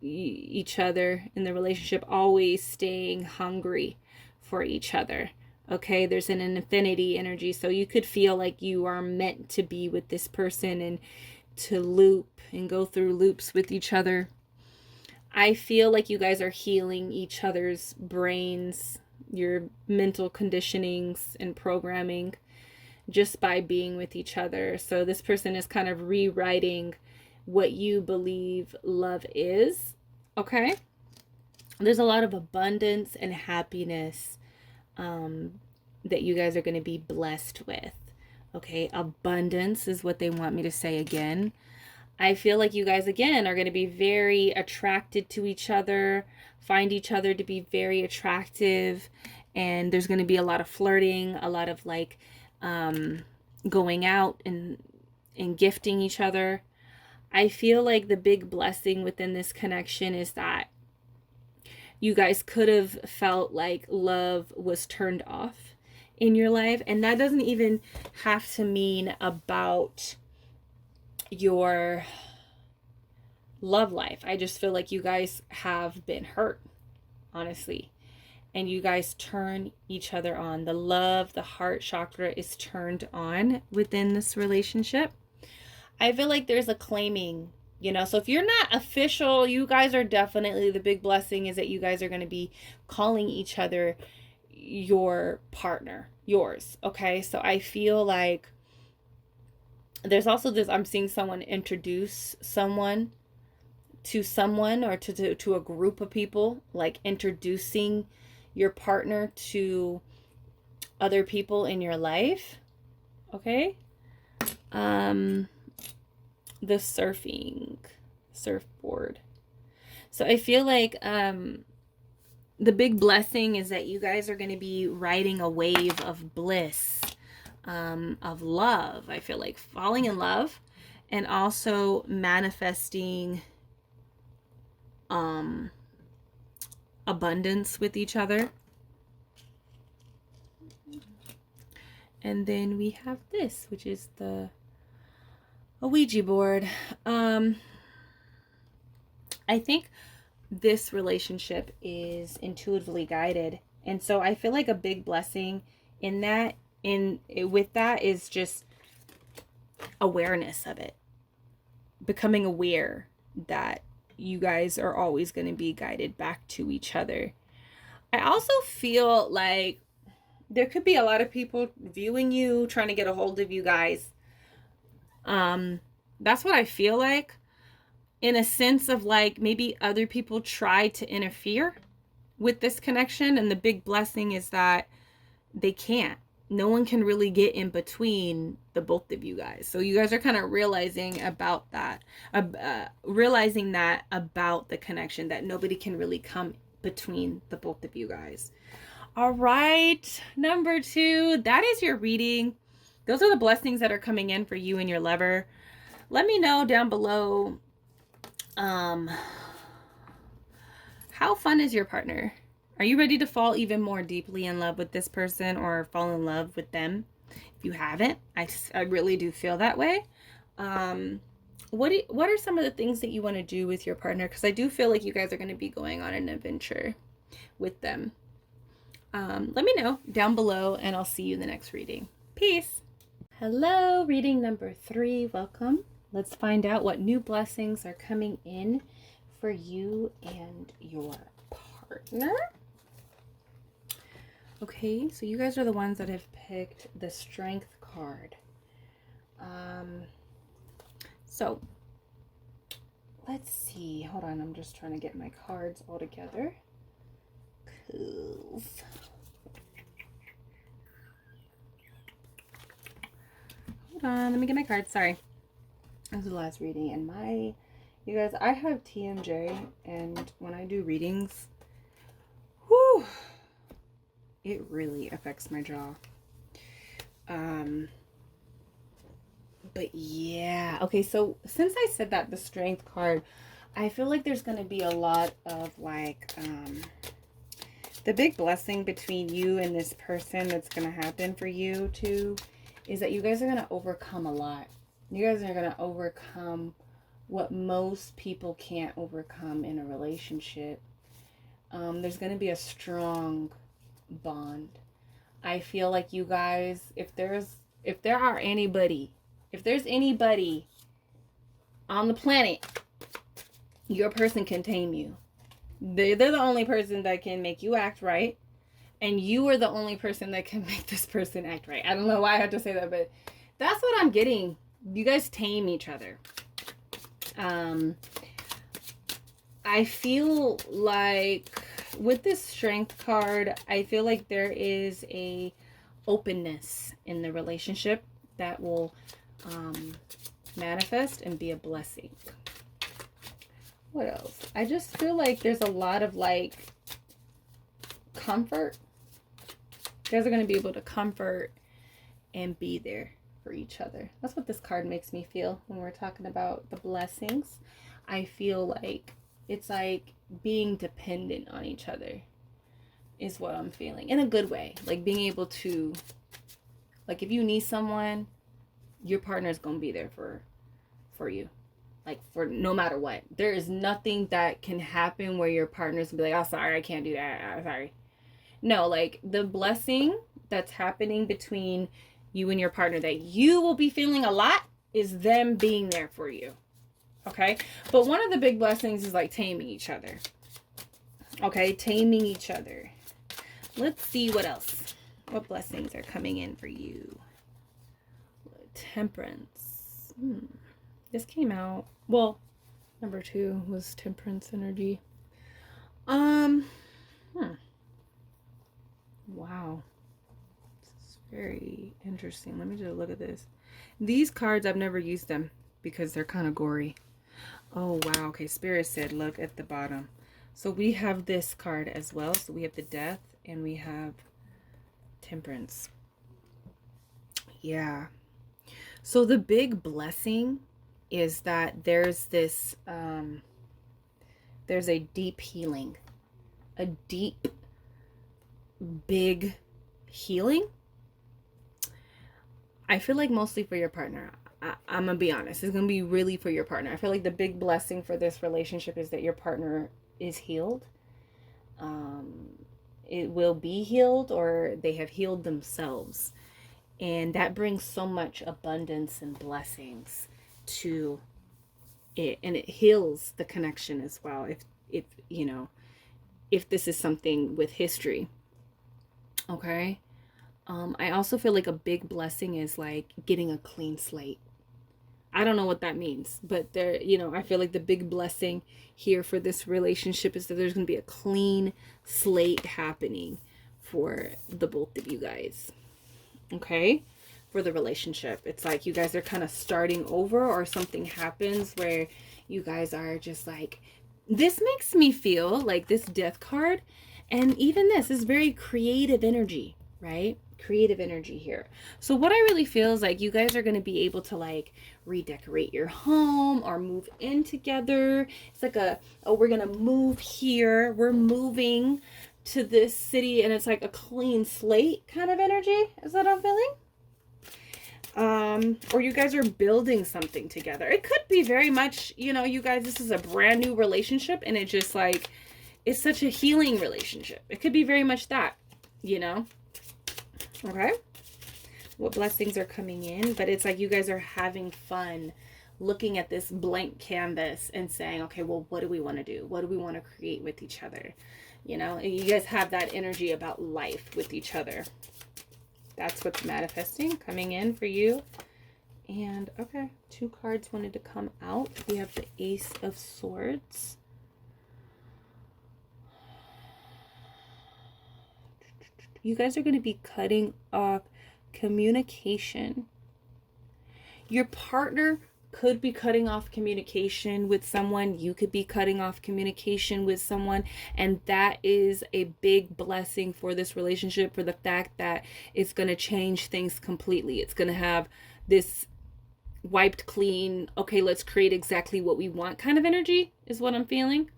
each other in the relationship, always staying hungry for each other. Okay, there's an infinity energy, so you could feel like you are meant to be with this person and to loop and go through loops with each other. I feel like you guys are healing each other's brains, your mental conditionings and programming just by being with each other. So this person is kind of rewriting what you believe love is. Okay, there's a lot of abundance and happiness that you guys are going to be blessed with. Okay, abundance is what they want me to say again. I feel like you guys again are going to be very attracted to each other, find each other to be very attractive, and there's going to be a lot of flirting, a lot of like going out and gifting each other. I feel like the big blessing within this connection is that you guys could have felt like love was turned off in your life. And that doesn't even have to mean about your love life. I just feel like you guys have been hurt, honestly. and you guys turn each other on. The love, the heart chakra is turned on within this relationship. I feel like there's a claiming, you know, so if you're not official, you guys are definitely, the big blessing is that you guys are going to be calling each other your partner, yours. Okay. So I feel like there's also this, I'm seeing someone introduce someone to someone, or to a group of people, like introducing your partner to other people in your life. Okay. The surfboard. So I feel like the big blessing is that you guys are going to be riding a wave of bliss, of love. I feel like falling in love and also manifesting abundance with each other. And then we have this, which is a Ouija board. I think this relationship is intuitively guided, and so I feel like a big blessing in that, with that, is just awareness of it, becoming aware that you guys are always going to be guided back to each other. I also feel like there could be a lot of people viewing you, trying to get a hold of you guys. That's what I feel like, in a sense of like maybe other people try to interfere with this connection, and the big blessing is that they can't. No one can really get in between the both of you guys. So you guys are kind of realizing about that, realizing that about the connection, that nobody can really come between the both of you guys. All right, number 2, that is your reading. Those are the blessings that are coming in for you and your lover. Let me know down below, how fun is your partner? Are you ready to fall even more deeply in love with this person, or fall in love with them? If you haven't, I really do feel that way. What are some of the things that you want to do with your partner? Because I do feel like you guys are going to be going on an adventure with them. Let me know down below, and I'll see you in the next reading. Peace. Hello, reading number 3. Welcome. Let's find out what new blessings are coming in for you and your partner. Okay, so you guys are the ones that have picked the Strength card. So let's see. Hold on, I'm just trying to get my cards all together. Cool. Hold on, let me get my cards. Sorry. This is the last reading, and you guys, I have TMJ, and when I do readings, whew, it really affects my jaw. But yeah, okay, so since I said that, the Strength card, I feel like there's going to be a lot of like, the big blessing between you and this person that's going to happen for you two is that you guys are going to overcome a lot. You guys are going to overcome what most people can't overcome in a relationship. There's going to be a strong bond. I feel like you guys, if there's anybody on the planet, your person can tame you. They're the only person that can make you act right, and you are the only person that can make this person act right. I don't know why I have to say that, but that's what I'm getting. You guys tame each other. I feel like with this Strength card, I feel like there is a openness in the relationship that will manifest and be a blessing. What else? I just feel like there's a lot of like comfort. You guys are going to be able to comfort and be there for each other. That's what this card makes me feel when we're talking about the blessings. I feel like it's like being dependent on each other is what I'm feeling, in a good way. Like being able to, like, if you need someone, your partner's gonna be there for you, like, for no matter what. There is nothing that can happen where your partner's gonna be like, oh, sorry, I can't do that, sorry. No, like the blessing that's happening between you and your partner that you will be feeling a lot is them being there for you. Okay? But one of the big blessings is like taming each other. Okay? Taming each other. Let's see what else. What blessings are coming in for you? Temperance. This came out. Well, number 2 was temperance energy. Wow. This is very interesting. Let me just look at this. These cards, I've never used them because they're kind of gory. Oh, wow. Okay, Spirit said, look at the bottom. So we have this card as well. So we have the Death and we have Temperance. Yeah. So the big blessing is that there's this, there's a deep healing. A deep, big healing. I feel like mostly for your partner. I'm gonna be honest, it's gonna be really for your partner. I feel like the big blessing for this relationship is that your partner is healed. It will be healed, or they have healed themselves, and that brings so much abundance and blessings to it, and it heals the connection as well. If you know, if this is something with history. Okay. I also feel like a big blessing is like getting a clean slate. I don't know what that means, but there, you know, I feel like the big blessing here for this relationship is that there's going to be a clean slate happening for the both of you guys. Okay? For the relationship. It's like you guys are kind of starting over, or something happens where you guys are just like, this makes me feel like this Death card, and even this is very creative energy, right? Creative energy here. So what I really feel is like you guys are going to be able to like redecorate your home or move in together. It's like we're going to move here. We're moving to this city, and it's like a clean slate kind of energy. Is that what I'm feeling? Or you guys are building something together. It could be very much, you know, you guys, this is a brand new relationship, and it just like, it's such a healing relationship. It could be very much that, you know? Okay. What blessings are coming in? But it's like you guys are having fun looking at this blank canvas and saying, okay, well, what do we want to do? What do we want to create with each other? You know, and you guys have that energy about life with each other. That's what's manifesting, coming in for you. And, okay, 2 cards wanted to come out. We have the Ace of Swords. You guys are going to be cutting off communication. Your partner could be cutting off communication with someone. You could be cutting off communication with someone. And that is a big blessing for this relationship, for the fact that it's going to change things completely. It's going to have this wiped clean, okay, let's create exactly what we want kind of energy is what I'm feeling.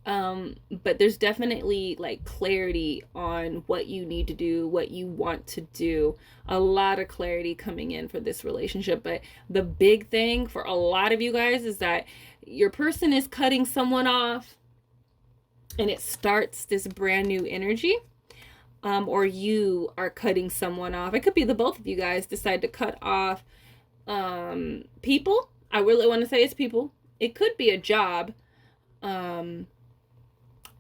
But there's definitely like clarity on what you need to do, what you want to do. A lot of clarity coming in for this relationship. But the big thing for a lot of you guys is that your person is cutting someone off, and it starts this brand new energy. Or you are cutting someone off. It could be the both of you guys decide to cut off people. I really want to say it's people. It could be a job.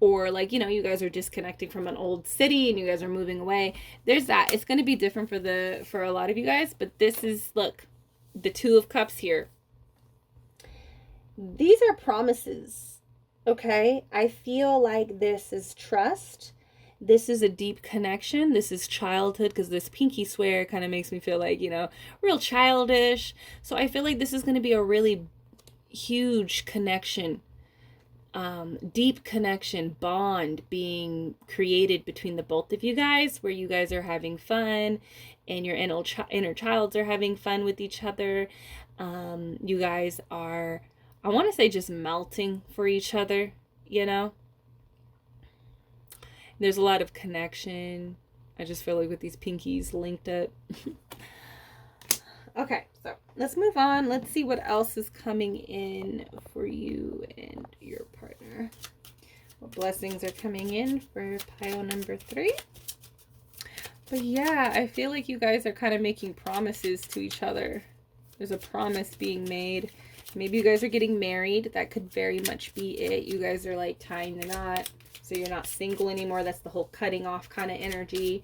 Or like, you know, you guys are disconnecting from an old city and you guys are moving away. There's that. It's going to be different for a lot of you guys, but this is, look, the 2 of Cups here. These are promises. Okay? I feel like this is trust. This is a deep connection. This is childhood, because this pinky swear kind of makes me feel like, you know, real childish. So I feel like this is going to be a really huge connection. Deep connection, bond being created between the both of you guys, where you guys are having fun and your inner childs are having fun with each other. You guys are, I want to say, just melting for each other, you know? There's a lot of connection. I just feel like with these pinkies linked up. Okay, so let's move on. Let's see what else is coming in for you and your partner. What blessings are coming in for pile number 3? But yeah, I feel like you guys are kind of making promises to each other. There's a promise being made. Maybe you guys are getting married. That could very much be it. You guys are like tying the knot. So you're not single anymore. That's the whole cutting off kind of energy.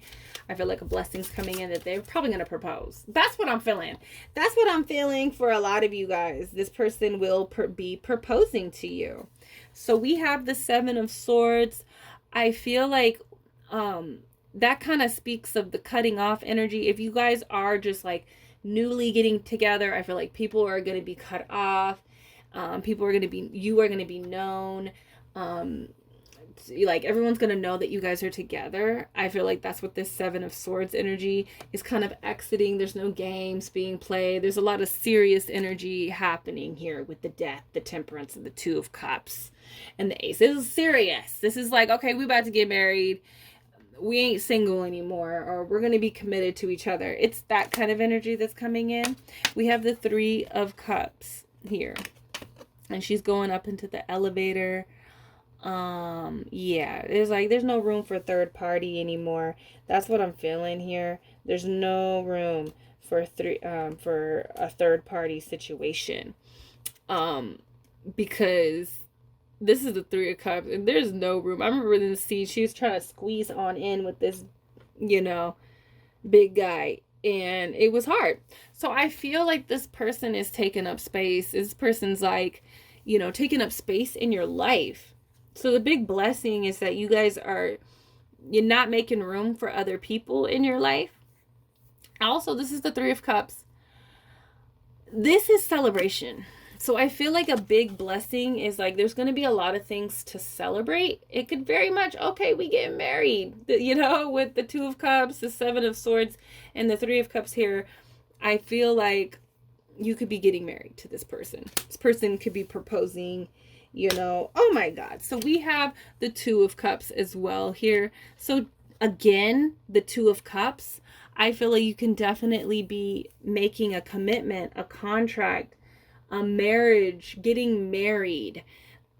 I feel like a blessing's coming in that they're probably going to propose. That's what I'm feeling. That's what I'm feeling for a lot of you guys. This person will be proposing to you. So we have the 7 of Swords. I feel like that kind of speaks of the cutting off energy. If you guys are just like newly getting together, I feel like people are going to be cut off. You are going to be known. Like everyone's going to know that you guys are together. I feel like that's what this 7 of Swords energy is kind of exiting. There's no games being played. There's a lot of serious energy happening here with the Death, the Temperance, and the 2 of Cups and the Ace. This is serious. This is like, okay, we about to get married. We ain't single anymore, or we're going to be committed to each other. It's that kind of energy that's coming in. We have the 3 of Cups here, and she's going up into the elevator. Yeah, there's no room for third party anymore. That's what I'm feeling here. There's no room for a third party situation. Because this is the 3 of Cups, and there's no room. I remember in the scene, she was trying to squeeze on in with this, big guy, and it was hard. So I feel like this person is taking up space. This person's like, taking up space in your life. So the big blessing is that you're not making room for other people in your life. Also, this is the 3 of Cups. This is celebration. So I feel like a big blessing is like there's going to be a lot of things to celebrate. It could very much, okay, we get married, with the 2 of Cups, the 7 of Swords, and the 3 of Cups here. I feel like you could be getting married to this person. This person could be proposing, oh my God. So we have the 2 of Cups as well here. So again, the 2 of Cups, I feel like you can definitely be making a commitment, a contract, a marriage, getting married,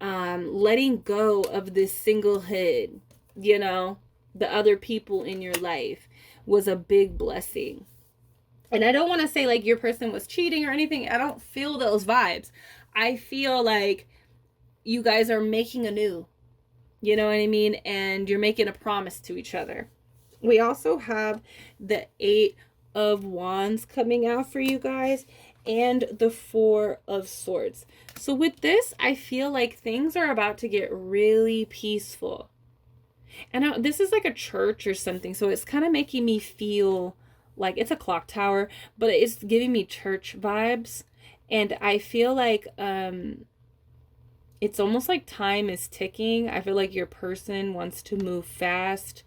letting go of this singlehood, the other people in your life was a big blessing. And I don't want to say like your person was cheating or anything. I don't feel those vibes. I feel like you guys are making anew, you know what I mean? And you're making a promise to each other. We also have the 8 of Wands coming out for you guys, and the 4 of Swords. So with this, I feel like things are about to get really peaceful. And this is like a church or something, so it's kind of making me feel like it's a clock tower, but it's giving me church vibes. And I feel like it's almost like time is ticking. I feel like your person wants to move fast.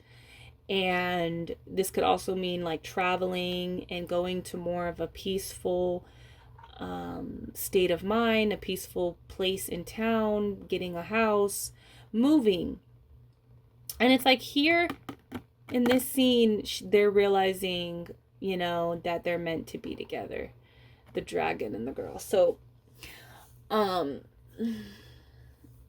And this could also mean like traveling and going to more of a peaceful state of mind, a peaceful place in town, getting a house, moving. And it's like here in this scene, they're realizing, that they're meant to be together, the dragon and the girl. So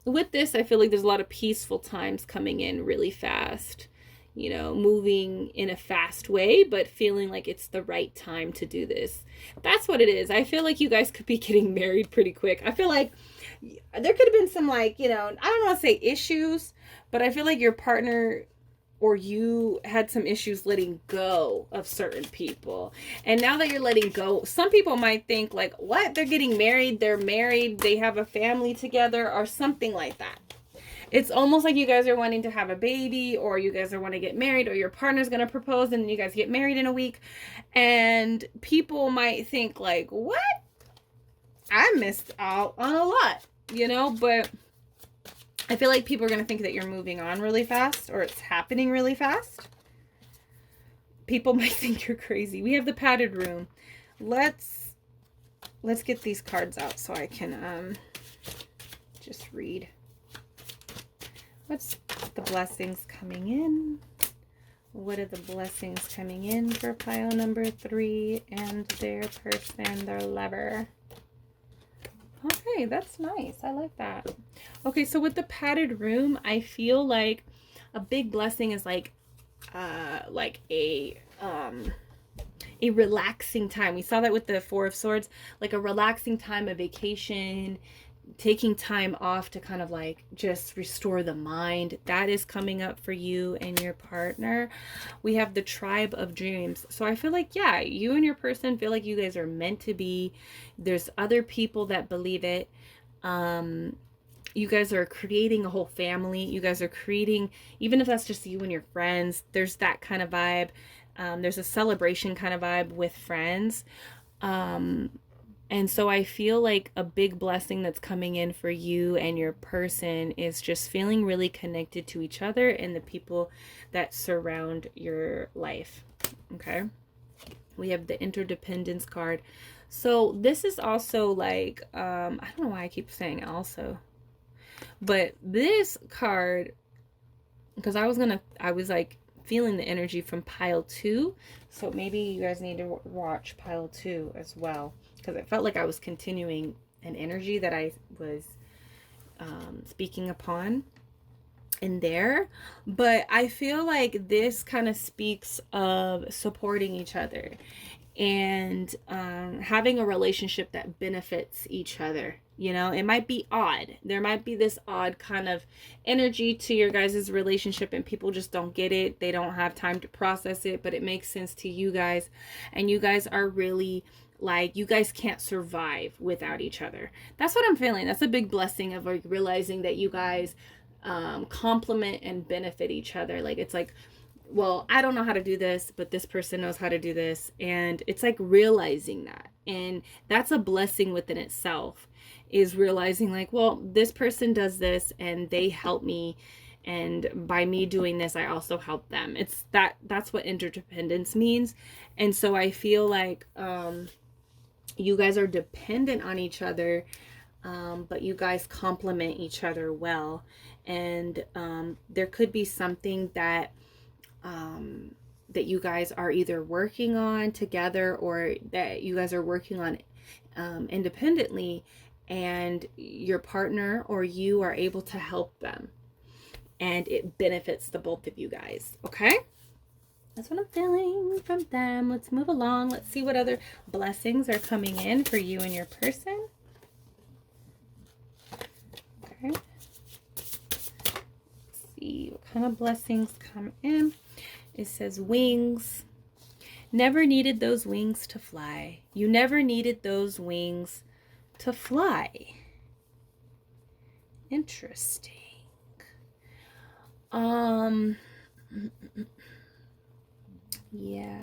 with this, I feel like there's a lot of peaceful times coming in really fast. Moving in a fast way, but feeling like it's the right time to do this. That's what it is. I feel like you guys could be getting married pretty quick. I feel like there could have been some I don't want to say issues, but I feel like your partner or you had some issues letting go of certain people. And now that you're letting go, some people might think like, what? They're getting married. They're married. They have a family together or something like that. It's almost like you guys are wanting to have a baby, or you guys are wanting to get married, or your partner's going to propose and you guys get married in a week. And people might think like, what? I missed out on a lot, but I feel like people are going to think that you're moving on really fast, or it's happening really fast. People might think you're crazy. We have the padded room. Let's get these cards out so I can just read. What's the blessings coming in? What are the blessings coming in for pile number 3 and their person, their lover? Okay, that's nice. I like that. Okay, so with the padded room, I feel like a big blessing is like a relaxing time. We saw that with the Four of Swords, like a relaxing time, a vacation, taking time off to kind of like just restore the mind. That is coming up for you and your partner. We have the Tribe of Dreams. So I feel like, yeah, you and your person feel like you guys are meant to be. There's other people that believe it. You guys are creating a whole family. You guys are creating, even if that's just you and your friends, there's that kind of vibe. There's a celebration kind of vibe with friends. And so I feel like a big blessing that's coming in for you and your person is just feeling really connected to each other and the people that surround your life. Okay. We have the Interdependence card. So this is also like, I don't know why I keep saying also, but this card, because I was like feeling the energy from pile 2. So maybe you guys need to watch pile 2 as well, because it felt like I was continuing an energy that I was speaking upon in there. But I feel like this kind of speaks of supporting each other and having a relationship that benefits each other. You know, it might be odd. There might be this odd kind of energy to your guys' relationship and people just don't get it. They don't have time to process it, but it makes sense to you guys. And you guys are really like, you guys can't survive without each other. That's what I'm feeling. That's a big blessing of like realizing that you guys complement and benefit each other. Like, it's like, well, I don't know how to do this, but this person knows how to do this. And it's like realizing that. And that's a blessing within itself, is realizing like, well, this person does this and they help me. And by me doing this, I also help them. It's that's what interdependence means. And so I feel like you guys are dependent on each other, but you guys complement each other well. And there could be something that that you guys are either working on together or that you guys are working on independently, and your partner or you are able to help them and it benefits the both of you guys. Okay, that's what I'm feeling from them. Let's move along. Let's see what other blessings are coming in for you and your person. Okay, let's see what kind of blessings come in. It says wings. Never needed those wings to fly. You never needed those wings to fly. Interesting. Yeah.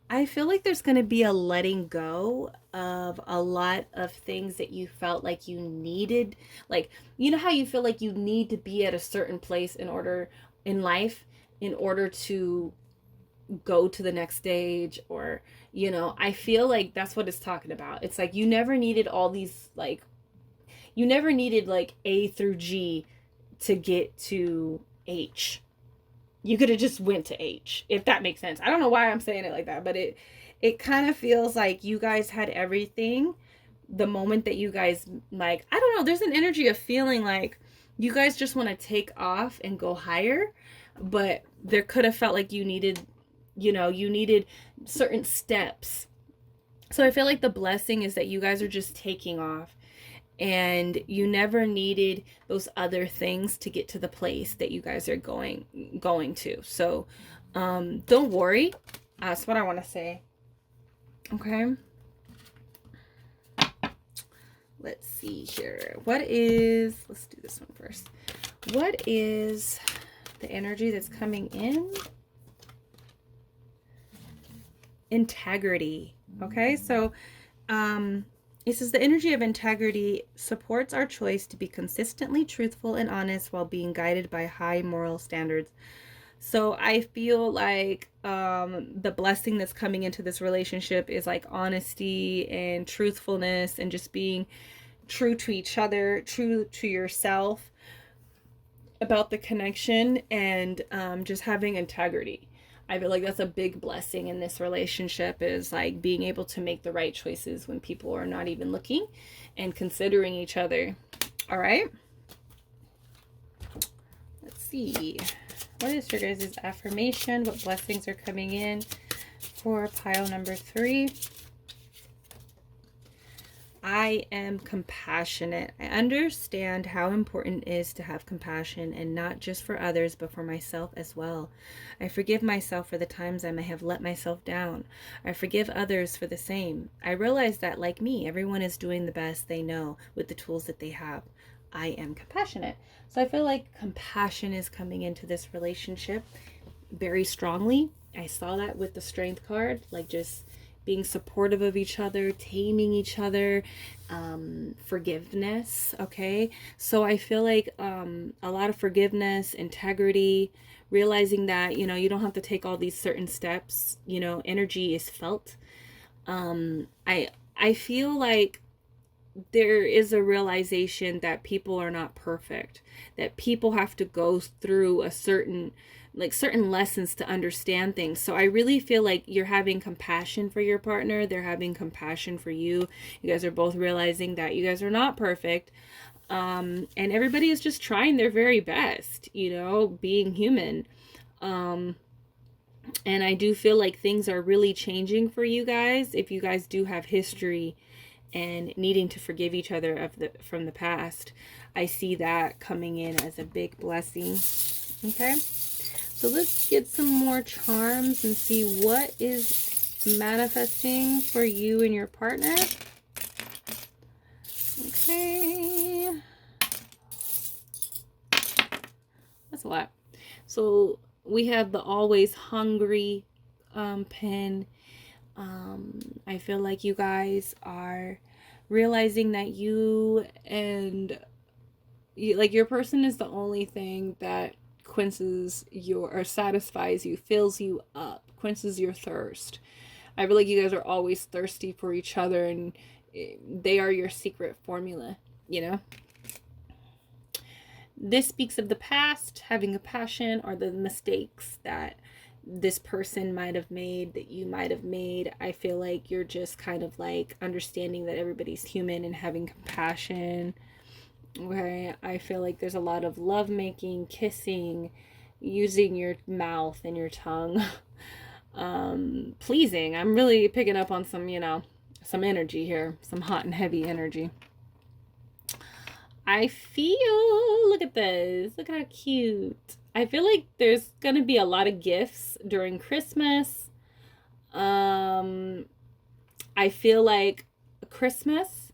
I feel like there's going to be a letting go of a lot of things that you felt like you needed. Like, you know how you feel like you need to be at a certain place in life in order to go to the next stage, or, you know, I feel like that's what it's talking about. It's like you never needed all these, like, you never needed like A through G to get to H. You could have just went to H, if that makes sense. I don't know why I'm saying it like that, but it kind of feels like you guys had everything the moment that you guys, like, I don't know, there's an energy of feeling like you guys just want to take off and go higher, but there could have felt like you needed, you know, you needed certain steps. So I feel like the blessing is that you guys are just taking off, and you never needed those other things to get to the place that you guys are going to. So don't worry. That's what I want to say. Okay. Let's see here. Let's do this one first. What is the energy that's coming in? Integrity. Okay, so it says the energy of integrity supports our choice to be consistently truthful and honest while being guided by high moral standards. So I feel like the blessing that's coming into this relationship is like honesty and truthfulness and just being true to each other, true to yourself about the connection, and just having integrity. I feel like that's a big blessing in this relationship, is like being able to make the right choices when people are not even looking and considering each other. All right. Let's see. What is your guys' affirmation? What blessings are coming in for pile number 3? I am compassionate. I understand how important it is to have compassion, and not just for others, but for myself as well. I forgive myself for the times I may have let myself down. I forgive others for the same. I realize that, like me, everyone is doing the best they know with the tools that they have. I am compassionate. So I feel like compassion is coming into this relationship very strongly. I saw that with the Strength card, like just being supportive of each other, taming each other, forgiveness. Okay, so I feel like a lot of forgiveness, integrity, realizing that, you know, you don't have to take all these certain steps. You know, energy is felt. I feel like there is a realization that people are not perfect, that people have to go through a certain lessons to understand things. So I really feel like you're having compassion for your partner. They're having compassion for you. You guys are both realizing that you guys are not perfect. And everybody is just trying their very best, you know, being human. And I do feel like things are really changing for you guys. If you guys do have history and needing to forgive each other from the past, I see that coming in as a big blessing. Okay. So let's get some more charms and see what is manifesting for you and your partner. Okay. That's a lot. So we have the always hungry pin. I feel like you guys are realizing that you and your person is the only thing that quenches your, or satisfies you, fills you up, quenches your thirst. I feel like you guys are always thirsty for each other, and they are your secret formula, you know. This speaks of the past, having a passion, or the mistakes that this person might have made, that you might have made. I feel like you're just kind of like understanding that everybody's human and having compassion. Okay, I feel like there's a lot of lovemaking, kissing, using your mouth and your tongue, pleasing. I'm really picking up on some, you know, some energy here, some hot and heavy energy. I feel, look at this, look how cute. I feel like there's gonna be a lot of gifts during Christmas. I feel like Christmas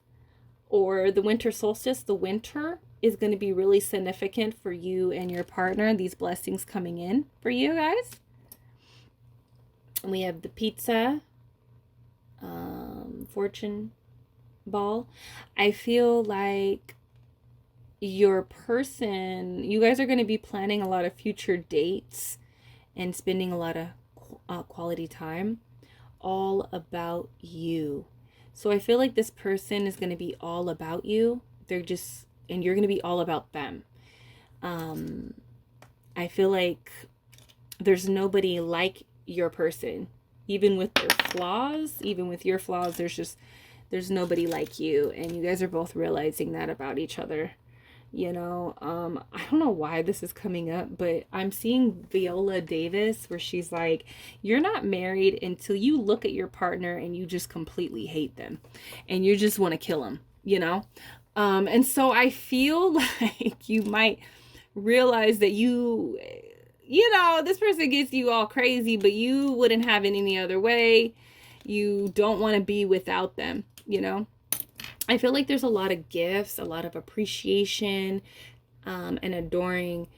or the winter solstice, the winter is going to be really significant for you and your partner. These blessings coming in for you guys. And we have the pizza, fortune ball. I feel like your person, you guys are going to be planning a lot of future dates and spending a lot of quality time, all about you. So I feel like this person is going to be all about you. And you're going to be all about them. I feel like there's nobody like your person. Even with their flaws, even with your flaws, there's nobody like you. And you guys are both realizing that about each other. You know, I don't know why this is coming up, but I'm seeing Viola Davis, where she's like, you're not married until you look at your partner and you just completely hate them and you just want to kill them, you know? And so I feel like you might realize that you know, this person gets you all crazy, but you wouldn't have it any other way. You don't want to be without them, you know? I feel like there's a lot of gifts, a lot of appreciation, and adoring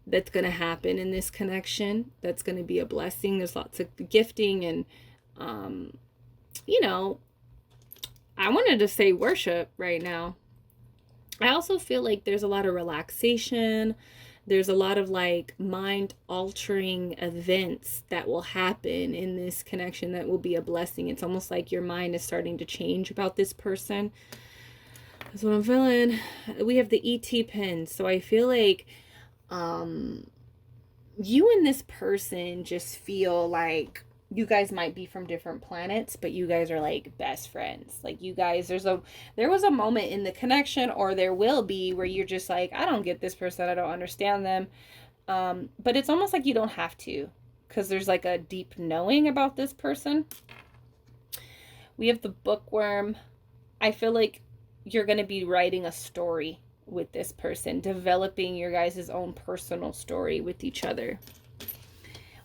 that's going to happen in this connection. That's going to be a blessing. There's lots of gifting and, you know, I wanted to say worship right now. I also feel like there's a lot of relaxation. There's a lot of like mind-altering events that will happen in this connection that will be a blessing. It's almost like your mind is starting to change about this person. That's what I'm feeling. We have the ET pin. So I feel like you and this person just feel like you guys might be from different planets, but you guys are like best friends. Like you guys, there was a moment in the connection, or there will be, where you're just like, I don't get this person, I don't understand them. But it's almost like you don't have to, because there's like a deep knowing about this person. We have the bookworm. I feel like you're going to be writing a story with this person, developing your guys' own personal story with each other.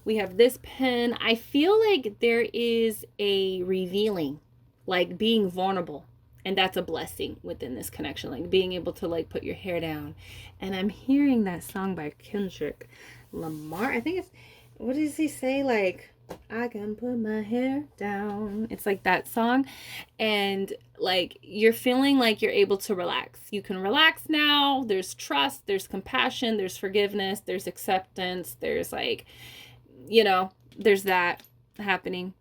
We have this pen. I feel like there is a revealing, like being vulnerable. And that's a blessing within this connection, like being able to like put your hair down. And I'm hearing that song by Kendrick Lamar. I think it's, what does he say? Like, I can put my hair down. It's like that song. And like you're feeling like you're able to relax. You can relax now. There's trust, there's compassion, there's forgiveness, there's acceptance, there's like, you know, there's that happening.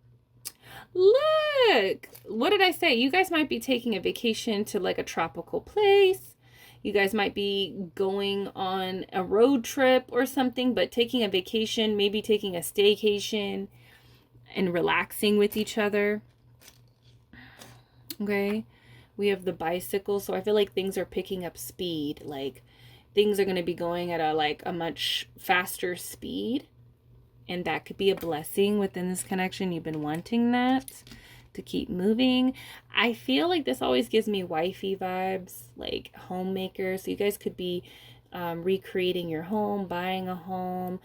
Look, what did I say? You guys might be taking a vacation to like a tropical place. You guys might be going on a road trip or something, but taking a vacation, maybe taking a staycation and relaxing with each other. Okay. We have the bicycle. So I feel like things are picking up speed. Like things are going to be going at a much faster speed. And that could be a blessing within this connection. You've been wanting that to keep moving. I feel like this always gives me wifey vibes, like homemaker. So you guys could be recreating your home, buying a home.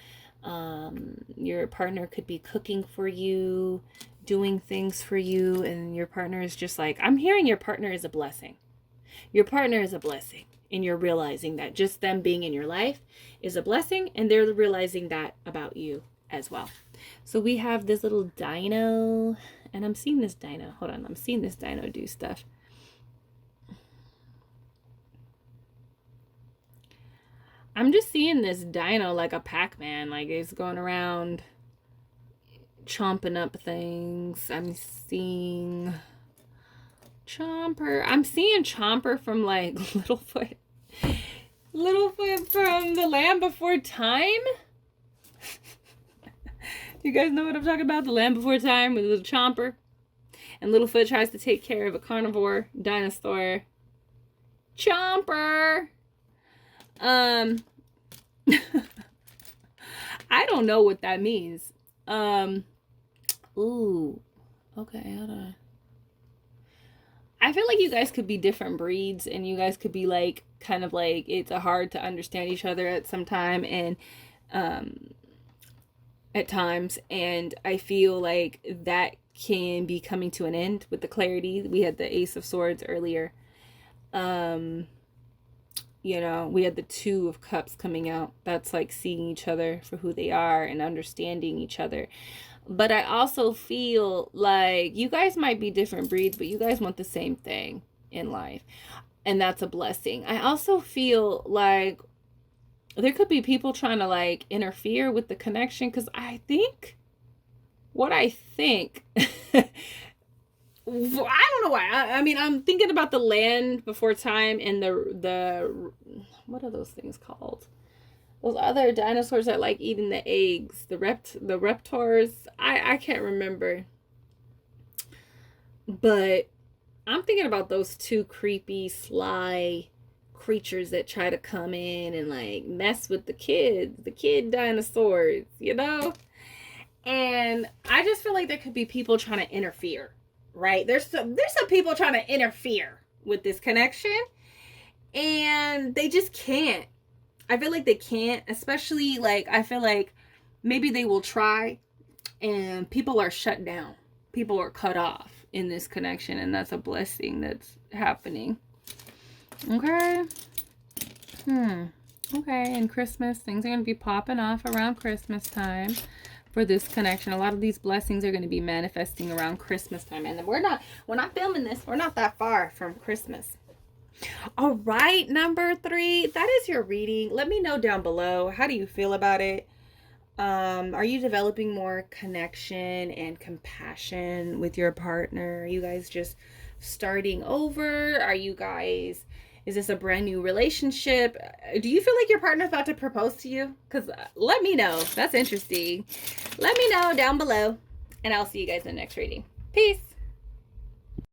Your partner could be cooking for you, doing things for you. And your partner is just like, I'm hearing your partner is a blessing. Your partner is a blessing. And you're realizing that just them being in your life is a blessing. And they're realizing that about you as well. So we have this little dino, and I'm seeing this dino. Hold on, I'm seeing this dino do stuff. I'm just seeing this dino like a Pac-Man, like it's going around chomping up things. I'm seeing Chomper. I'm seeing Chomper from like Littlefoot. Littlefoot from The Land Before Time. You guys know what I'm talking about? The Land Before Time with Little Chomper. And Littlefoot tries to take care of a carnivore dinosaur. Chomper! I don't know what that means. Ooh. Okay, hold on. I feel like you guys could be different breeds, and you guys could be like, kind of like, it's hard to understand each other at some time, and, at times, and I feel like that can be coming to an end with the clarity. We had the Ace of Swords earlier. You know, we had the Two of Cups coming out. That's like seeing each other for who they are and understanding each other. But I also feel like you guys might be different breeds, but you guys want the same thing in life, and that's a blessing. I also feel like there could be people trying to like interfere with the connection, because I think I don't know why. I mean, I'm thinking about the Land Before Time and the what are those things called? Those other dinosaurs that like eating the eggs, the reptors. I can't remember. But I'm thinking about those two creepy, sly creatures that try to come in and like mess with the kid dinosaurs, you know? And I just feel like there could be people trying to interfere, right? There's some people trying to interfere with this connection, and they just can't. I feel like they can't, especially like, I feel like maybe they will try, and people are shut down. People are cut off in this connection, and that's a blessing that's happening. Okay. Okay, and Christmas, things are going to be popping off around Christmas time for this connection. A lot of these blessings are going to be manifesting around Christmas time. And when I'm filming this, we're not that far from Christmas. All right, number 3, that is your reading. Let me know down below. How do you feel about it? Are you developing more connection and compassion with your partner? Are you guys just starting over? Is this a brand new relationship? Do you feel like your partner's about to propose to you? Because let me know. That's interesting. Let me know down below. and I'll see you guys in the next reading. Peace!